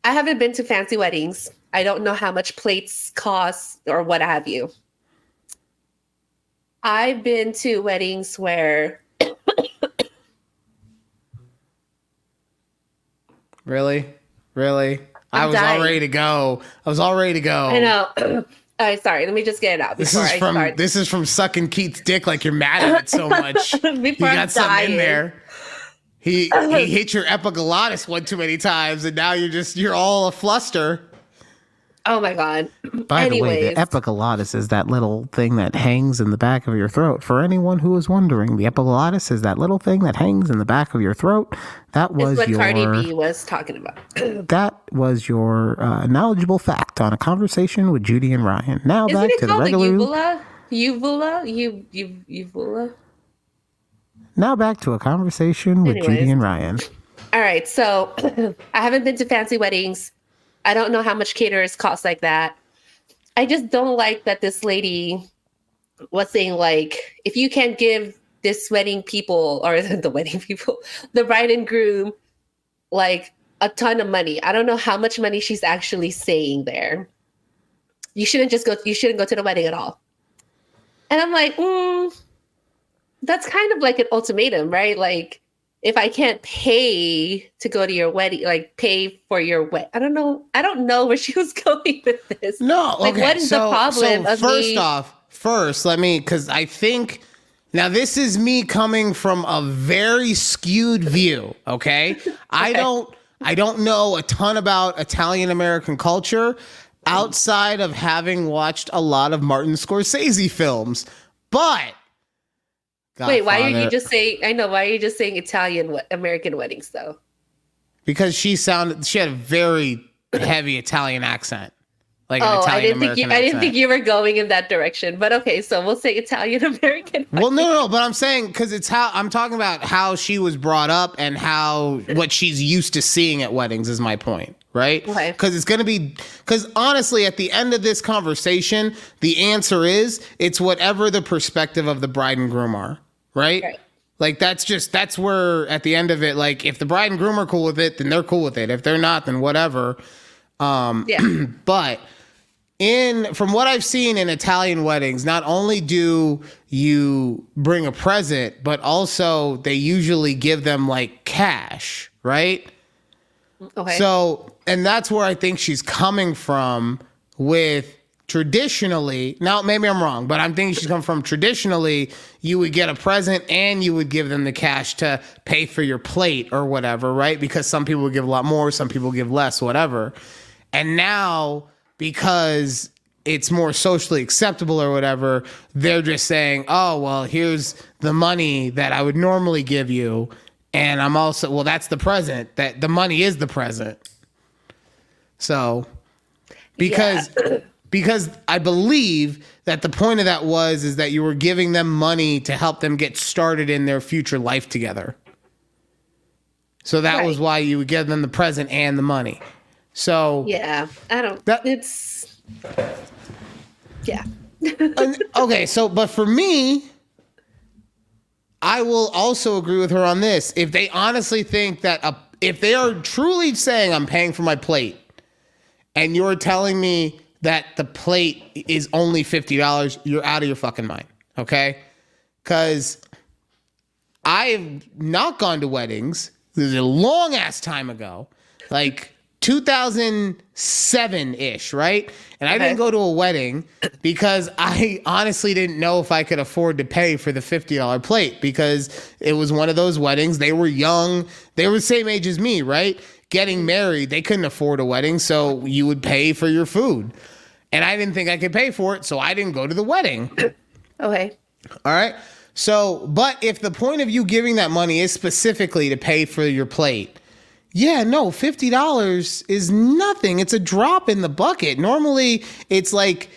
I haven't been to fancy weddings. I don't know how much plates cost or what have you. I've been to weddings where... Really? I was dying. all ready to go. I know. Sorry, let me just get it out before I start. This is from sucking Keith's dick like you're mad at it so much. Before you got something in there. He hit your epiglottis one too many times, and now you're all a fluster. Oh my God. By the way, the epiglottis is that little thing that hangs in the back of your throat. For anyone who is wondering, the epiglottis is that little thing that hangs in the back of your throat. That was what Cardi B was talking about. That was your knowledgeable fact on a conversation with Judy and Ryan. Now Isn't back it to the called regular. Uvula? Now back to a conversation with Judy and Ryan. All right, so I haven't been to fancy weddings. I don't know how much caterers cost like that. I just don't like that this lady was saying, like, if you can't give this wedding people, or the wedding people, the bride and groom, like a ton of money. I don't know how much money she's actually saying there. You shouldn't go to the wedding at all. And I'm like, that's kind of like an ultimatum, right? Like, if I can't pay to go to your wedding, like pay for your wedding, I don't know where she was going with this. No, like, okay. what is the problem? First, let me, because I think now this is me coming from a very skewed view. Okay, I don't know a ton about Italian American culture outside of having watched a lot of Martin Scorsese films, but. Wait, why are you just saying? I know. Why are you just saying Italian American weddings though? Because she had a very heavy Italian accent, like an I Italian American accent. I didn't think you were going in that direction. But okay, so we'll say Italian American. Well, no, but I'm saying because it's how I'm talking about how she was brought up and what she's used to seeing at weddings is my point. Right? Okay. Because honestly, at the end of this conversation, the answer is it's whatever the perspective of the bride and groom are. Right? Like that's where at the end of it, like if the bride and groom are cool with it, then they're cool with it. If they're not, then whatever. But from what I've seen in Italian weddings, not only do you bring a present, but also they usually give them like cash, right? Okay. So, and that's where I think she's coming from with traditionally, now maybe I'm wrong, but I'm thinking she's come from traditionally, you would get a present and you would give them the cash to pay for your plate or whatever, right? Because some people would give a lot more, some people give less, whatever. And now, because it's more socially acceptable or whatever, they're just saying, oh, well, here's the money that I would normally give you. And I'm also, well, that's the present, that the money is the present. So, because I believe that the point of that is that you were giving them money to help them get started in their future life together. So that was why you would give them the present and the money. So yeah, okay, so but for me, I will also agree with her on this. If they honestly think that if they are truly saying I'm paying for my plate, and you're telling me that the plate is only $50, you're out of your fucking mind, okay? Because I've not gone to weddings. This is a long ass time ago, like 2007-ish, right? And I didn't go to a wedding because I honestly didn't know if I could afford to pay for the $50 plate because it was one of those weddings. They were young. They were the same age as me, right? Getting married, they couldn't afford a wedding, so you would pay for your food. And I didn't think I could pay for it, so I didn't go to the wedding. Okay. All right. So, but if the point of you giving that money is specifically to pay for your plate, yeah, no, $50 is nothing. It's a drop in the bucket. Normally, it's like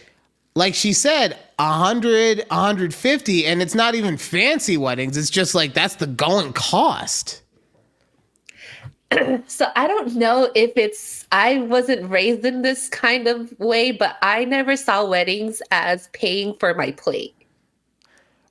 she said, 100, 150, and it's not even fancy weddings. It's just like that's the going cost. So I don't know if I wasn't raised in this kind of way, but I never saw weddings as paying for my plate.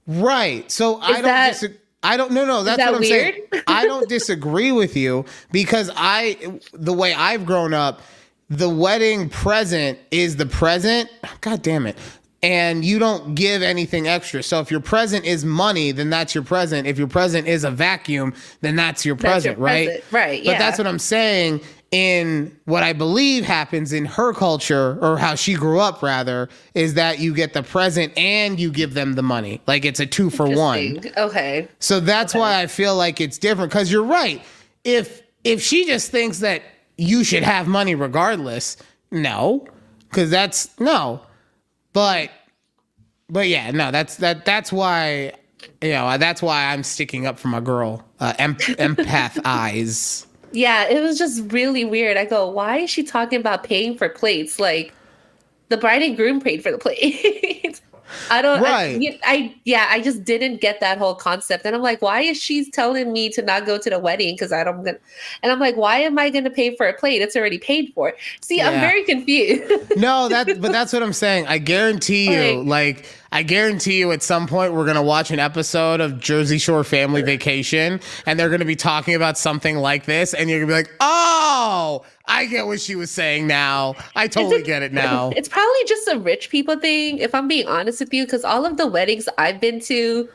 Right. So I don't disagree. No, that's what I'm weird? saying. I don't disagree with you because the way I've grown up, the wedding present is the present. God damn it. And you don't give anything extra. So if your present is money, then that's your present. If your present is a vacuum, then that's your present, right? Right. Yeah. But that's what I'm saying in what I believe happens in her culture, or how she grew up rather, is that you get the present and you give them the money. Like it's a 2-for-1. Interesting. Okay. So that's why I feel like it's different. Because you're right. If she just thinks that you should have money regardless, no. Because that's no. But yeah, no, that's why, that's why I'm sticking up for my girl, empath eyes. Yeah, it was just really weird. I go, why is she talking about paying for plates? Like, the bride and groom paid for the plate. I don't. Right. I just didn't get that whole concept, and I'm like, why is she telling me to not go to the wedding? Because I don't. And I'm like, why am I going to pay for a plate? It's already paid for. See, I'm very confused. No, but that's what I'm saying. I guarantee you, I guarantee you at some point we're going to watch an episode of Jersey Shore Family Vacation and they're going to be talking about something like this and you're going to be like, oh, I get what she was saying now. I totally get it now. It's probably just a rich people thing, if I'm being honest with you, because all of the weddings I've been to,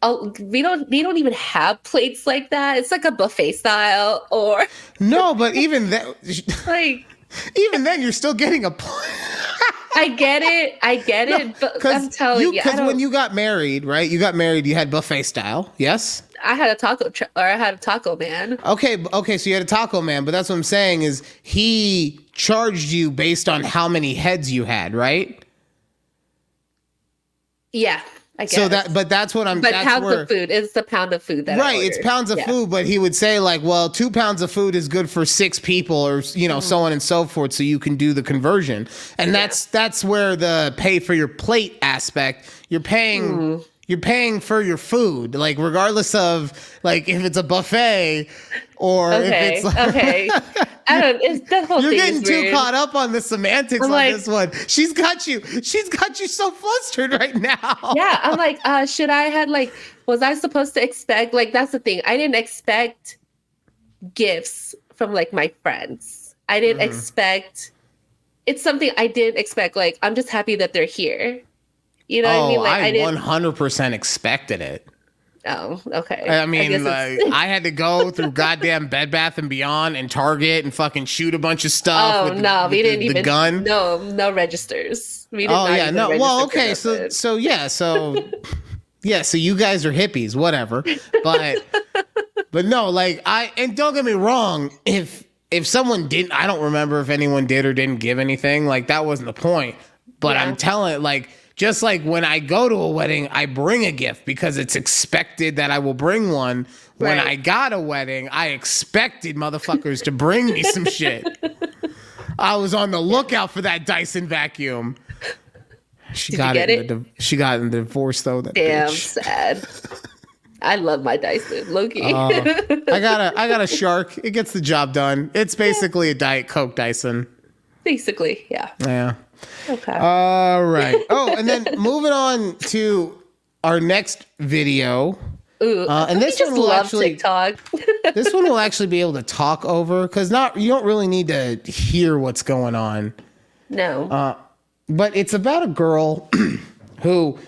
they don't even have plates like that. It's like a buffet style or... No, but even that... like... Even then, you're still getting a plate. I get it, but I'm telling you, because when you got married, right? You got married, you had buffet style, yes? I had a taco man. Okay, so you had a taco man, but that's what I'm saying is he charged you based on how many heads you had, right? Yeah, I guess. So that's what I'm. But that's pounds where, of food. It's the pound of food that I ordered. It's pounds of food, but he would say like, well, 2 pounds of food is good for 6 people, or so on and so forth, so you can do the conversion, and that's where the pay for your plate aspect. You're paying. You're paying for your food, like regardless of like if it's a buffet or if it's like, okay. I don't. It's that whole you're thing getting is too weird. caught up on the semantics on this one. She's got you so flustered right now. Yeah, I'm like, should I had like, was I supposed to expect? Like, that's the thing. I didn't expect gifts from like my friends. I didn't expect. It's something I didn't expect. Like, I'm just happy that they're here. You know what I mean? Like, I 100% expected it. Oh, okay. I mean, I had to go through goddamn Bed Bath and Beyond and Target and fucking shoot a bunch of stuff. Oh no, we didn't even. The gun. No registers. We did not yeah, even no. Well, okay, register so you guys are hippies, whatever. But no, like and don't get me wrong, if someone didn't, I don't remember if anyone did or didn't give anything. Like that wasn't the point. But I'm telling like. Just like when I go to a wedding, I bring a gift because it's expected that I will bring one. When I got a wedding, I expected motherfuckers to bring me some shit. I was on the lookout for that Dyson vacuum. She got in the divorce though. That Damn bitch. sad. I love my Dyson, Loki. I got a Shark. It gets the job done. It's basically a Diet Coke Dyson. Basically, yeah. Yeah. Okay. All right. Oh, and then moving on to our next video. Ooh, and this one will actually TikTok. This one will actually be able to talk over because you don't really need to hear what's going on. No. But it's about a girl who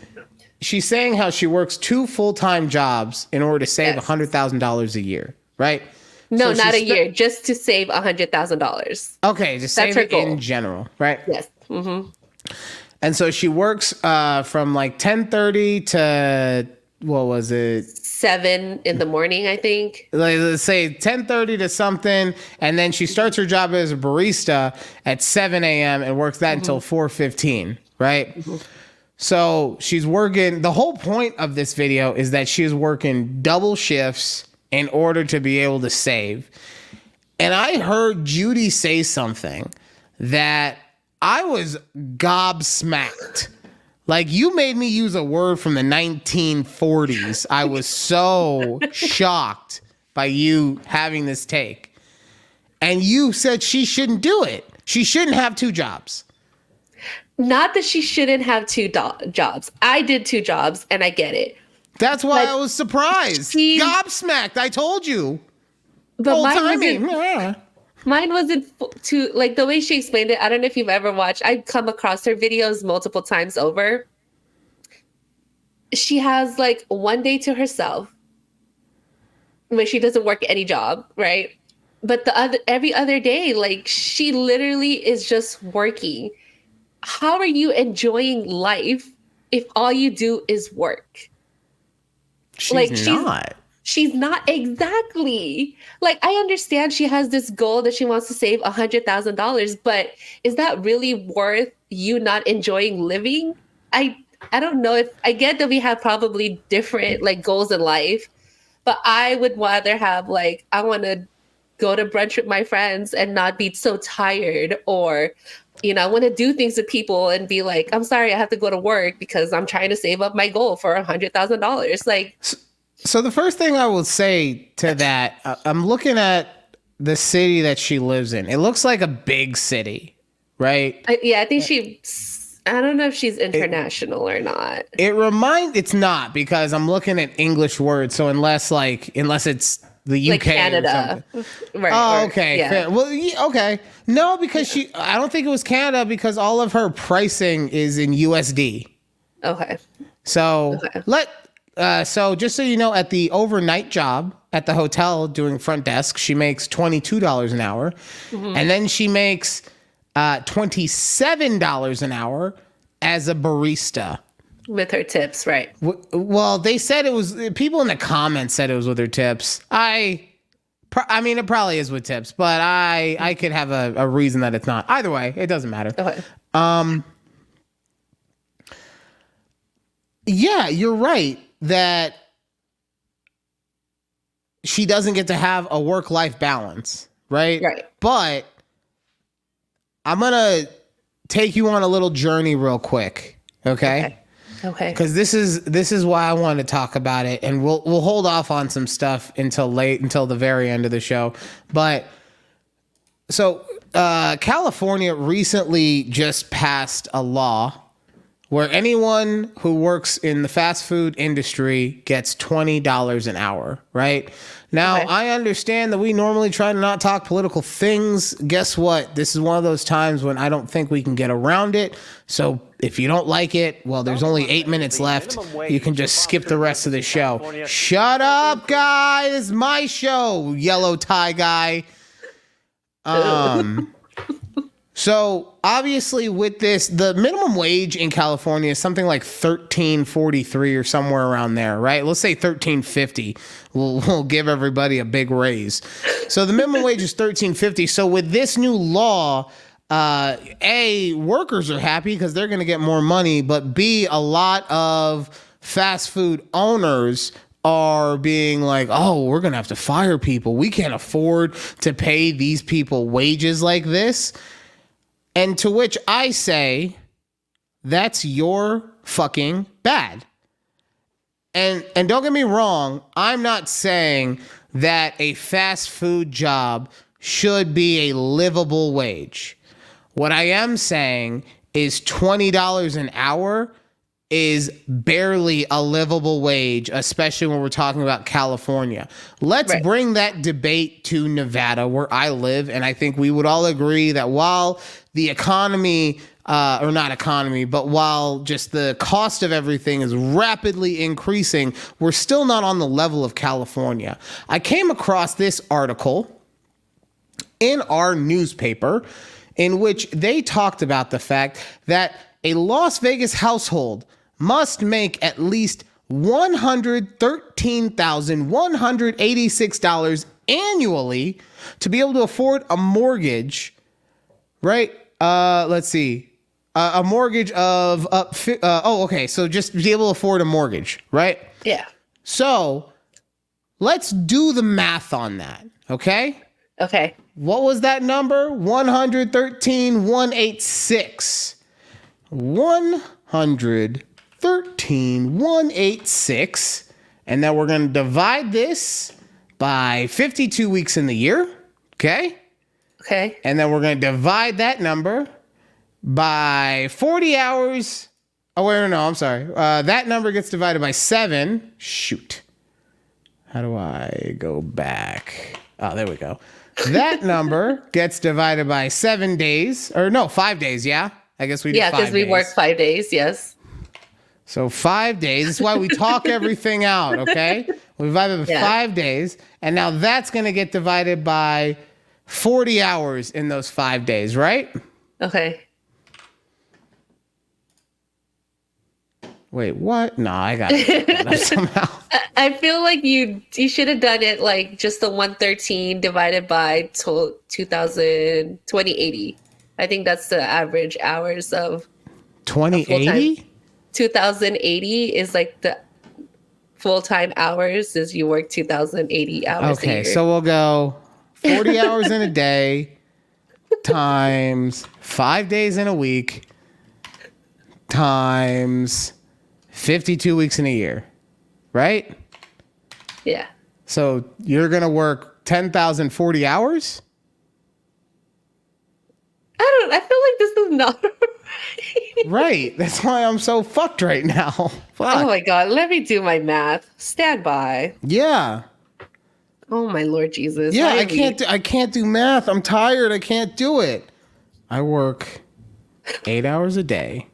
she's saying how she works 2 full-time jobs in order to save $100,000 a year, right? No, So not a year, just to save $100,000. Okay, just save it in general, right? Yes. Mm-hmm. And so she works from like 10:30 to what was it? 7 in the morning, I think. Like, let's say 10:30 to something, and then she starts her job as a barista at 7 a.m. and works that until 4:15, right? Mm-hmm. So she's working. The whole point of this video is that she's working double shifts in order to be able to save. And I heard Judy say something that I was gobsmacked. Like, you made me use a word from the 1940s. I was so shocked by you having this take. And you said she shouldn't do it. She shouldn't have 2 jobs. Not that she shouldn't have 2 jobs. I did 2 jobs, and I get it. That's why I was surprised. Gobsmacked. I told you. But mine wasn't too, like, the way she explained it. I don't know if you've ever watched. I've come across her videos multiple times over. She has like 1 day to herself where she doesn't work any job, right? but every other day, like she literally is just working. How are you enjoying life if all you do is work? She's not. She's not exactly. Like, I understand she has this goal that she wants to save $100,000, but is that really worth you not enjoying living? I don't know. If I get that we have probably different like goals in life, but I would rather have like, I want to go to brunch with my friends and not be so tired, or I want to do things with people and be like, I'm sorry, I have to go to work because I'm trying to save up my goal for $100,000. Like, so the first thing I will say to that, I'm looking at the city that she lives in. It looks like a big city, right? I think I don't know if she's international or not. It's not, because I'm looking at English words. So unless it's the UK, like Canada, or something. Right? Oh, okay. Yeah. Fair. Well, okay. No, because I don't think it was Canada, because all of her pricing is in USD. Okay. So so just so you know, at the overnight job at the hotel doing front desk, she makes $22 an hour, and then she makes $27 an hour as a barista. With her tips, right? Well, they said it was, people in the comments said it was with her tips. I mean, it probably is with tips, but I could have a reason that it's not. Either way, it doesn't matter. Okay. Yeah, you're right that she doesn't get to have a work-life balance, right? Right. But I'm going to take you on a little journey real quick, okay? Okay. Because this is why I want to talk about it, and we'll hold off on some stuff until the very end of the show. But so California recently just passed a law where anyone who works in the fast food industry gets $20 an hour, right? Now, Okay. I understand that we normally try to not talk political things. Guess what? This is one of those times when I don't think we can get around it. So if you don't like it, well, there's only 8 minutes left. You can just skip the rest of the show. Shut up, guy. This is my show, yellow tie guy. So obviously with this, the minimum wage in California is something like $13.43 or somewhere around there, right? Let's say $13.50. We'll give everybody a big raise. So the minimum wage is $13.50. So with this new law, A, workers are happy because they're going to get more money, but B, a lot of fast food owners are being like, oh, we're going to have to fire people. We can't afford to pay these people wages like this. And to which I say, that's your fucking bad. And don't get me wrong, I'm not saying that a fast food job should be a livable wage. What I am saying is $20 an hour is barely a livable wage, especially when we're talking about California. Let's bring that debate to Nevada, where I live, and I think we would all agree that while the economy, or not economy, but while just the cost of everything is rapidly increasing, we're still not on the level of California. I came across this article in our newspaper in which they talked about the fact that a Las Vegas household must make at least $113,186 annually to be able to afford a mortgage, right? Let's see. A mortgage of so just be able to afford a mortgage, right? Yeah. So let's do the math on that, okay? Okay. What was that number? 113,186. 113,186. And then we're going to divide this by 52 weeks in the year. Okay. Okay. And then we're going to divide that number by 40 hours. Oh, wait, no, I'm sorry. That number gets divided by 7. Shoot. How do I go back? Oh, there we go. That number gets divided by 7 days, or no, 5 days. Yeah, I guess we do 5 days. Yeah, because we work 5 days. Yes. So 5 days. That's why we talk everything out. Okay, we divided by 5 days, and now that's going to get divided by 40 hours in those 5 days, right? Okay. Wait, what? No, I got it somehow. I feel like you should have done it like just the 113 divided by 2080. I think that's the average hours of 2080? 2080 is like the full-time hours is you work 2080 hours a Okay, year. so we'll go 40 hours in a day times 5 days in a week times 52 weeks in a year, right? Yeah. So you're going to work 10,040 hours? I feel like this is not right. Right. That's why I'm so fucked right now. Fuck. Oh my God. Let me do my math. Stand by. Yeah. Oh my Lord Jesus. Yeah, Why I can't do math. I'm tired. I can't do it. I work 8 hours a day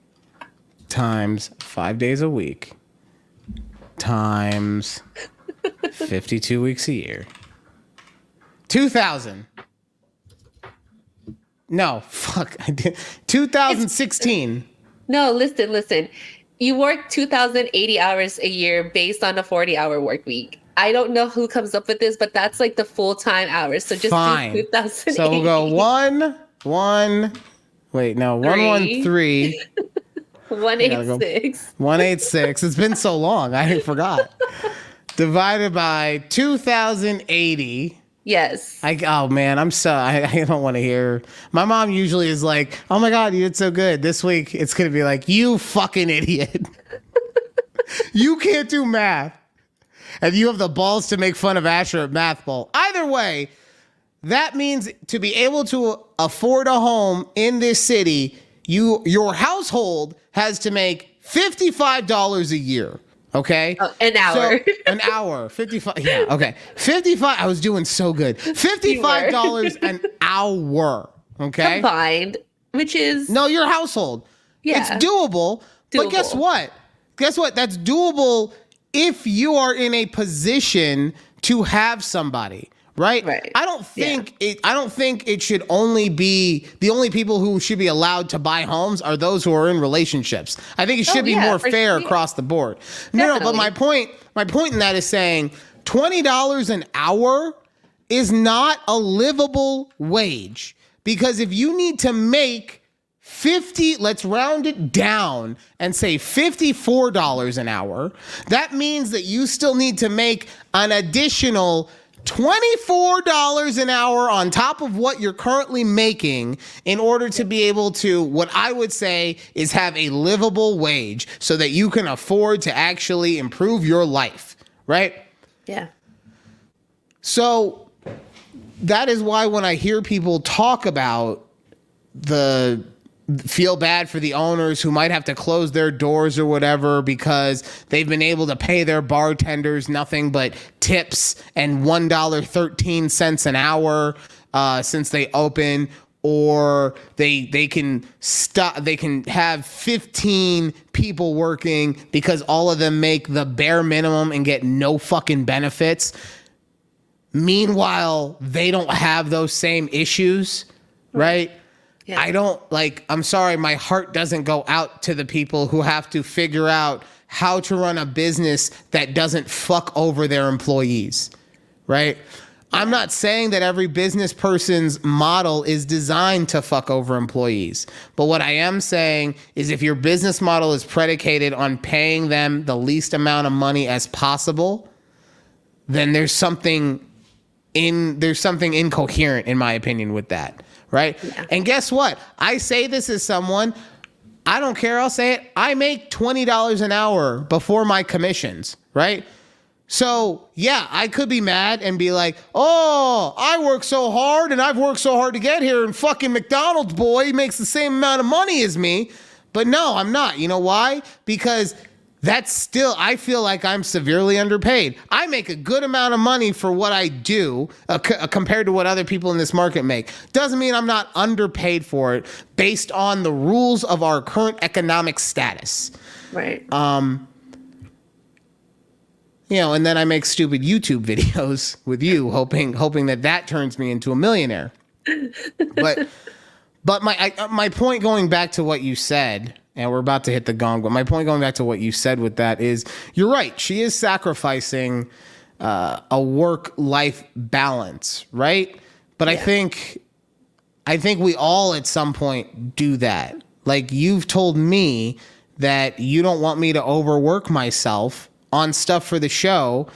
times 5 days a week times 52 weeks a year. 2,000. No, fuck. I did 2016. No, listen. You work 2,080 hours a year based on a 40-hour work week. I don't know who comes up with this, but that's like the full-time hours. So just Fine. do 2,080. So we'll go 113. 186. 186. It's been so long. I forgot. Divided by 2,080. Yes. I don't want to hear. My mom usually is like, oh my God, you did so good. This week, it's going to be like, you fucking idiot. You can't do math. And you have the balls to make fun of Asher at Math Bowl. Either way, that means to be able to afford a home in this city, your household has to make $55 a year. Okay. An hour. So, an hour. 55. Yeah. Okay. 55. I was doing so good. $55 an hour. Okay. Combined, which is. No, your household. Yeah. It's doable. But guess what? Guess what? That's doable if you are in a position to have somebody. Right? Right. I don't think it should only be the only people who should be allowed to buy homes are those who are in relationships. I think it should be more fair across the board. No, but my point in that is saying $20 an hour is not a livable wage, because if you need to make 50, let's round it down and say $54 an hour, that means that you still need to make an additional $24 an hour on top of what you're currently making in order to be able to, what I would say is have a livable wage so that you can afford to actually improve your life, right? Yeah. So that is why when I hear people talk about feel bad for the owners who might have to close their doors or whatever because they've been able to pay their bartenders nothing but tips and $1.13 an hour since they open, or they can have 15 people working because all of them make the bare minimum and get no fucking benefits. Meanwhile, they don't have those same issues, right? Yeah. I'm sorry, my heart doesn't go out to the people who have to figure out how to run a business that doesn't fuck over their employees, right? I'm not saying that every business person's model is designed to fuck over employees. But what I am saying is if your business model is predicated on paying them the least amount of money as possible, then there's something incoherent, in my opinion, with that. Right? Yeah. And guess what? I say this as someone, I don't care, I'll say it. I make $20 an hour before my commissions, right? So, yeah, I could be mad and be like, oh, I work so hard and I've worked so hard to get here, and fucking McDonald's boy makes the same amount of money as me. But no, I'm not. You know why? Because that's still, I feel like I'm severely underpaid. I make a good amount of money for what I do compared to what other people in this market make. Doesn't mean I'm not underpaid for it based on the rules of our current economic status. Right. And then I make stupid YouTube videos with you, hoping that turns me into a millionaire. But my point going back to what you said, and we're about to hit the gong, but my point going back to what you said with that is, you're right. She is sacrificing a work-life balance, right? But yeah. I think we all at some point do that. Like, you've told me that you don't want me to overwork myself on stuff for the show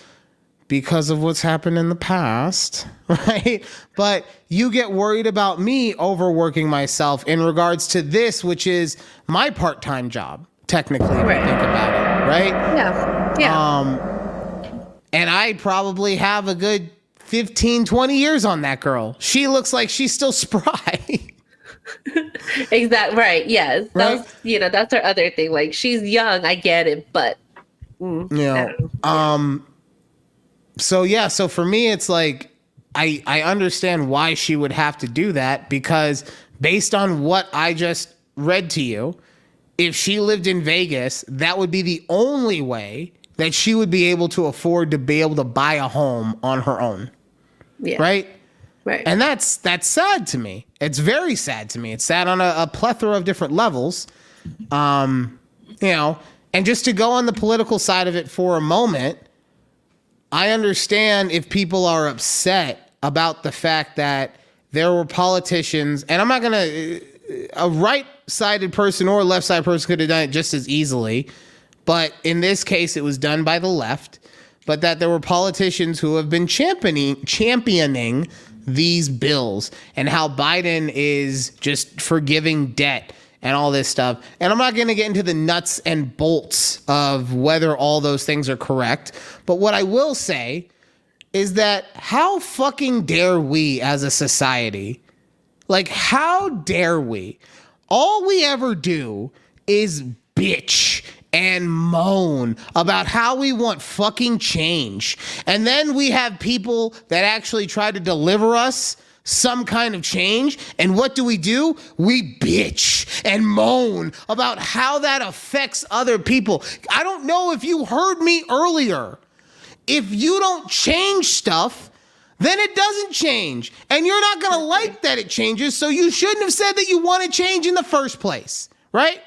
because of what's happened in the past, right? But you get worried about me overworking myself in regards to this, which is my part-time job, technically, if you think about it, right? Yeah. And I probably have a good 15, 20 years on that girl. She looks like she's still spry. Exactly. Right. Yes. Right? That's our other thing. Like, she's young. I get it, but So for me, it's like, I understand why she would have to do that, because based on what I just read to you, if she lived in Vegas, that would be the only way that she would be able to afford to be able to buy a home on her own. Yeah. Right? Right. And that's sad to me. It's very sad to me. It's sad on a plethora of different levels. And just to go on the political side of it for a moment, I understand if people are upset about the fact that there were politicians, and I'm not going to, a right-sided person or a left-sided person could have done it just as easily, but in this case, it was done by the left, but that there were politicians who have been championing these bills, and how Biden is just forgiving debt and all this stuff. And I'm not going to get into the nuts and bolts of whether all those things are correct. But what I will say is that how fucking dare we as a society? Like, how dare we? All we ever do is bitch and moan about how we want fucking change. And then we have people that actually try to deliver us some kind of change. And what do? We bitch and moan about how that affects other people. I don't know if you heard me earlier. If you don't change stuff, then it doesn't change. And you're not going to like that it changes. So you shouldn't have said that you want to change in the first place. Right?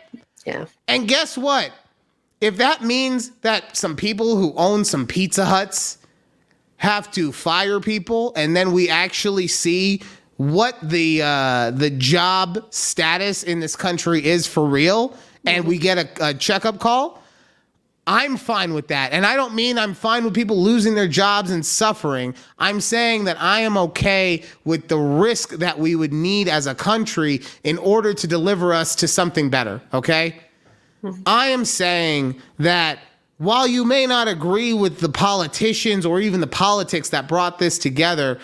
Yeah. And guess what? If that means that some people who own some Pizza Huts have to fire people, and then we actually see what the job status in this country is for real, and we get a checkup call, I'm fine with that. And I don't mean I'm fine with people losing their jobs and suffering. I'm saying that I am okay with the risk that we would need as a country in order to deliver us to something better, okay? I am saying that while you may not agree with the politicians or even the politics that brought this together,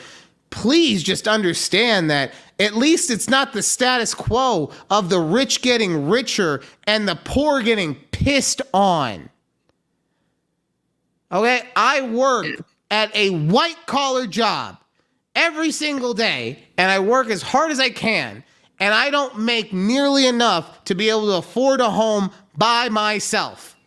please just understand that at least it's not the status quo of the rich getting richer and the poor getting pissed on. Okay? I work at a white collar job every single day, and I work as hard as I can, and I don't make nearly enough to be able to afford a home by myself,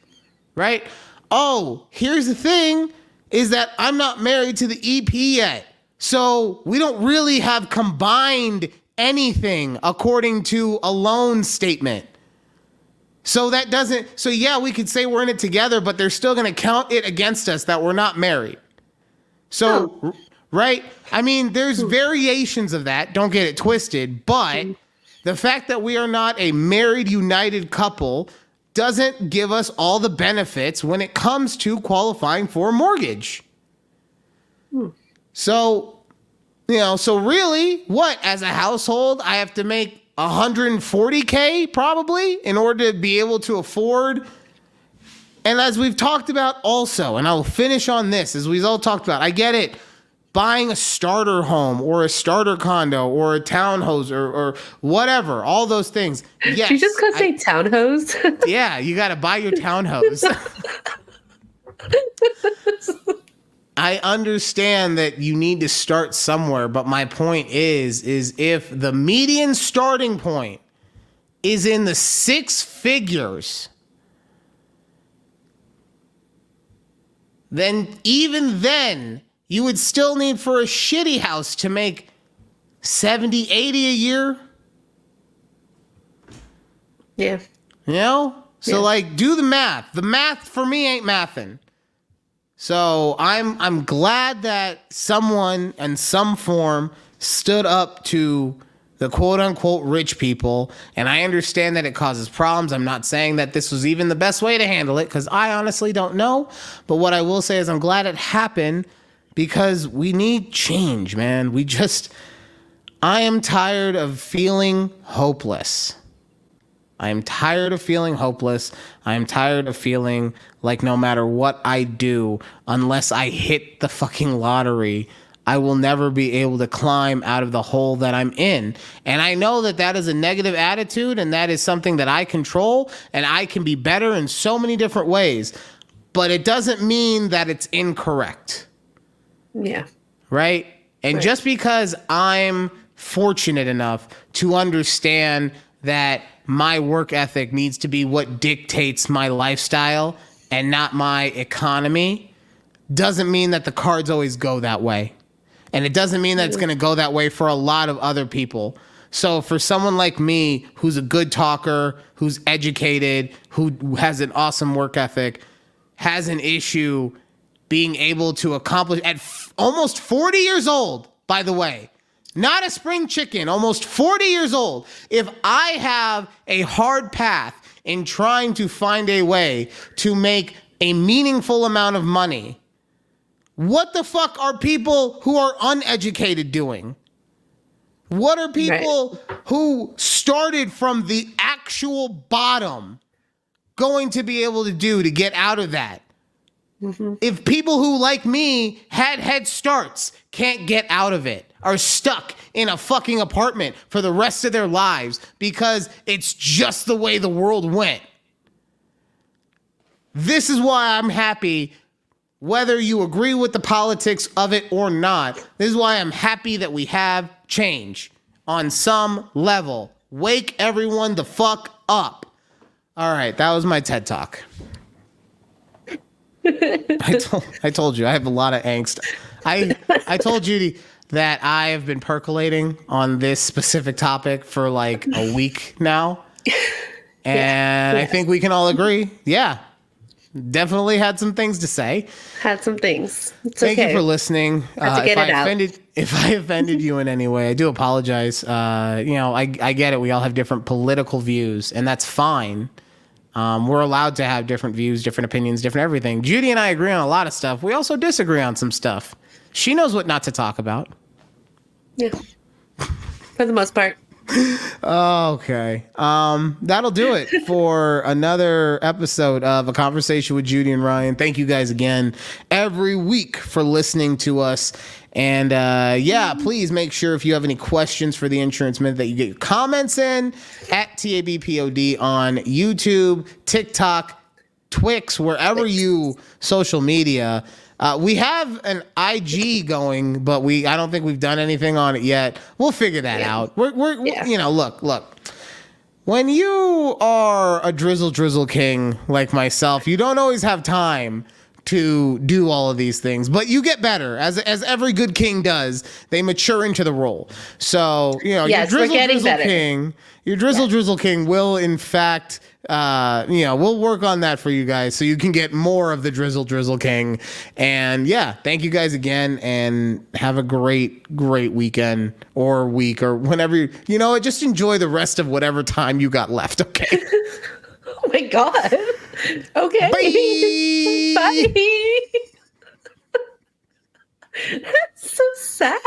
right? Oh, here's the thing, is that I'm not married to the EP yet. So we don't really have combined anything according to a loan statement. So that doesn't, so yeah, we could say we're in it together, but they're still going to count it against us that we're not married. So, right? I mean, there's variations of that. Don't get it twisted. But the fact that we are not a married, united couple doesn't give us all the benefits when it comes to qualifying for a mortgage. So, so really, what, as a household, I have to make $140K probably in order to be able to afford. And as we've talked about also, and I will finish on this, as we've all talked about, I get it. Buying a starter home or a starter condo or a townhouse or whatever, all those things. Yes, you just gonna say townhouse? Yeah, you got to buy your townhouse. I understand that you need to start somewhere, but my point is if the median starting point is in the 6 figures, then even then, you would still need for a shitty house to make 70, 80 a year. Yeah. You know? So Yeah. like do the math. The math for me ain't mathin'. So I'm glad that someone in some form stood up to the quote unquote rich people. And I understand that it causes problems. I'm not saying that this was even the best way to handle it, because I honestly don't know. But what I will say is I'm glad it happened, because we need change, man. I am tired of feeling hopeless. I am tired of feeling hopeless. I am tired of feeling like no matter what I do, unless I hit the fucking lottery, I will never be able to climb out of the hole that I'm in. And I know that that is a negative attitude, and that is something that I control, and I can be better in so many different ways. But it doesn't mean that it's incorrect. Yeah. Right? And Right. just because I'm fortunate enough to understand that my work ethic needs to be what dictates my lifestyle and not my economy, doesn't mean that the cards always go that way. And it doesn't mean that it's going to go that way for a lot of other people. So for someone like me, who's a good talker, who's educated, who has an awesome work ethic, has an issue being able to accomplish at almost 40 years old, by the way, not a spring chicken, almost 40 years old. If I have a hard path in trying to find a way to make a meaningful amount of money, what the fuck are people who are uneducated doing? What are people who started from the actual bottom going to be able to do to get out of that? If people who, like me, had head starts, can't get out of it, are stuck in a fucking apartment for the rest of their lives because it's just the way the world went. This is why I'm happy, whether you agree with the politics of it or not. This is why I'm happy that we have change on some level. Wake everyone the fuck up. All right, that was my TED Talk. I told you I have a lot of angst. I told Judy that I have been percolating on this specific topic for like a week now. And I think we can all agree. Yeah. Definitely had some things to say. Had some things. It's Thank okay. you for listening. Had to get it out. If I offended you in any way, I do apologize. I get it. We all have different political views, and that's fine. We're allowed to have different views, different opinions, different everything. Judy and I agree on a lot of stuff. We also disagree on some stuff. She knows what not to talk about. Yeah. For the most part. Okay. That'll do it for another episode of A Conversation with Judy and Ryan. Thank you guys again every week for listening to us. And please make sure if you have any questions for the Insurance Minute that you get your comments in at TABPOD on YouTube, TikTok, Twix, wherever you social media. We have an IG going, but I don't think we've done anything on it yet. We'll figure that out. We're look. When you are a drizzle king like myself, you don't always have time to do all of these things, but you get better as every good king does. They mature into the role. So, Yes, your we're getting better. drizzle king will in fact, we'll work on that for you guys so you can get more of the drizzle king. And thank you guys again, and have a great weekend or week or whenever just enjoy the rest of whatever time you got left. Okay. Oh my God. Okay. Bye. Bye. That's so sad.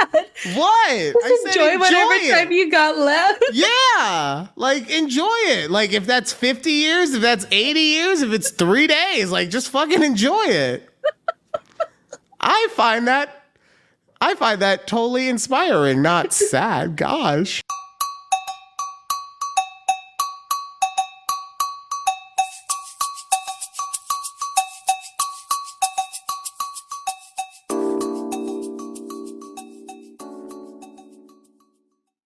What? Just enjoy whatever time you got left. Yeah. Like, enjoy it. Like, if that's 50 years, if that's 80 years, if it's 3 days, like, just fucking enjoy it. I find that totally inspiring, not sad. Gosh.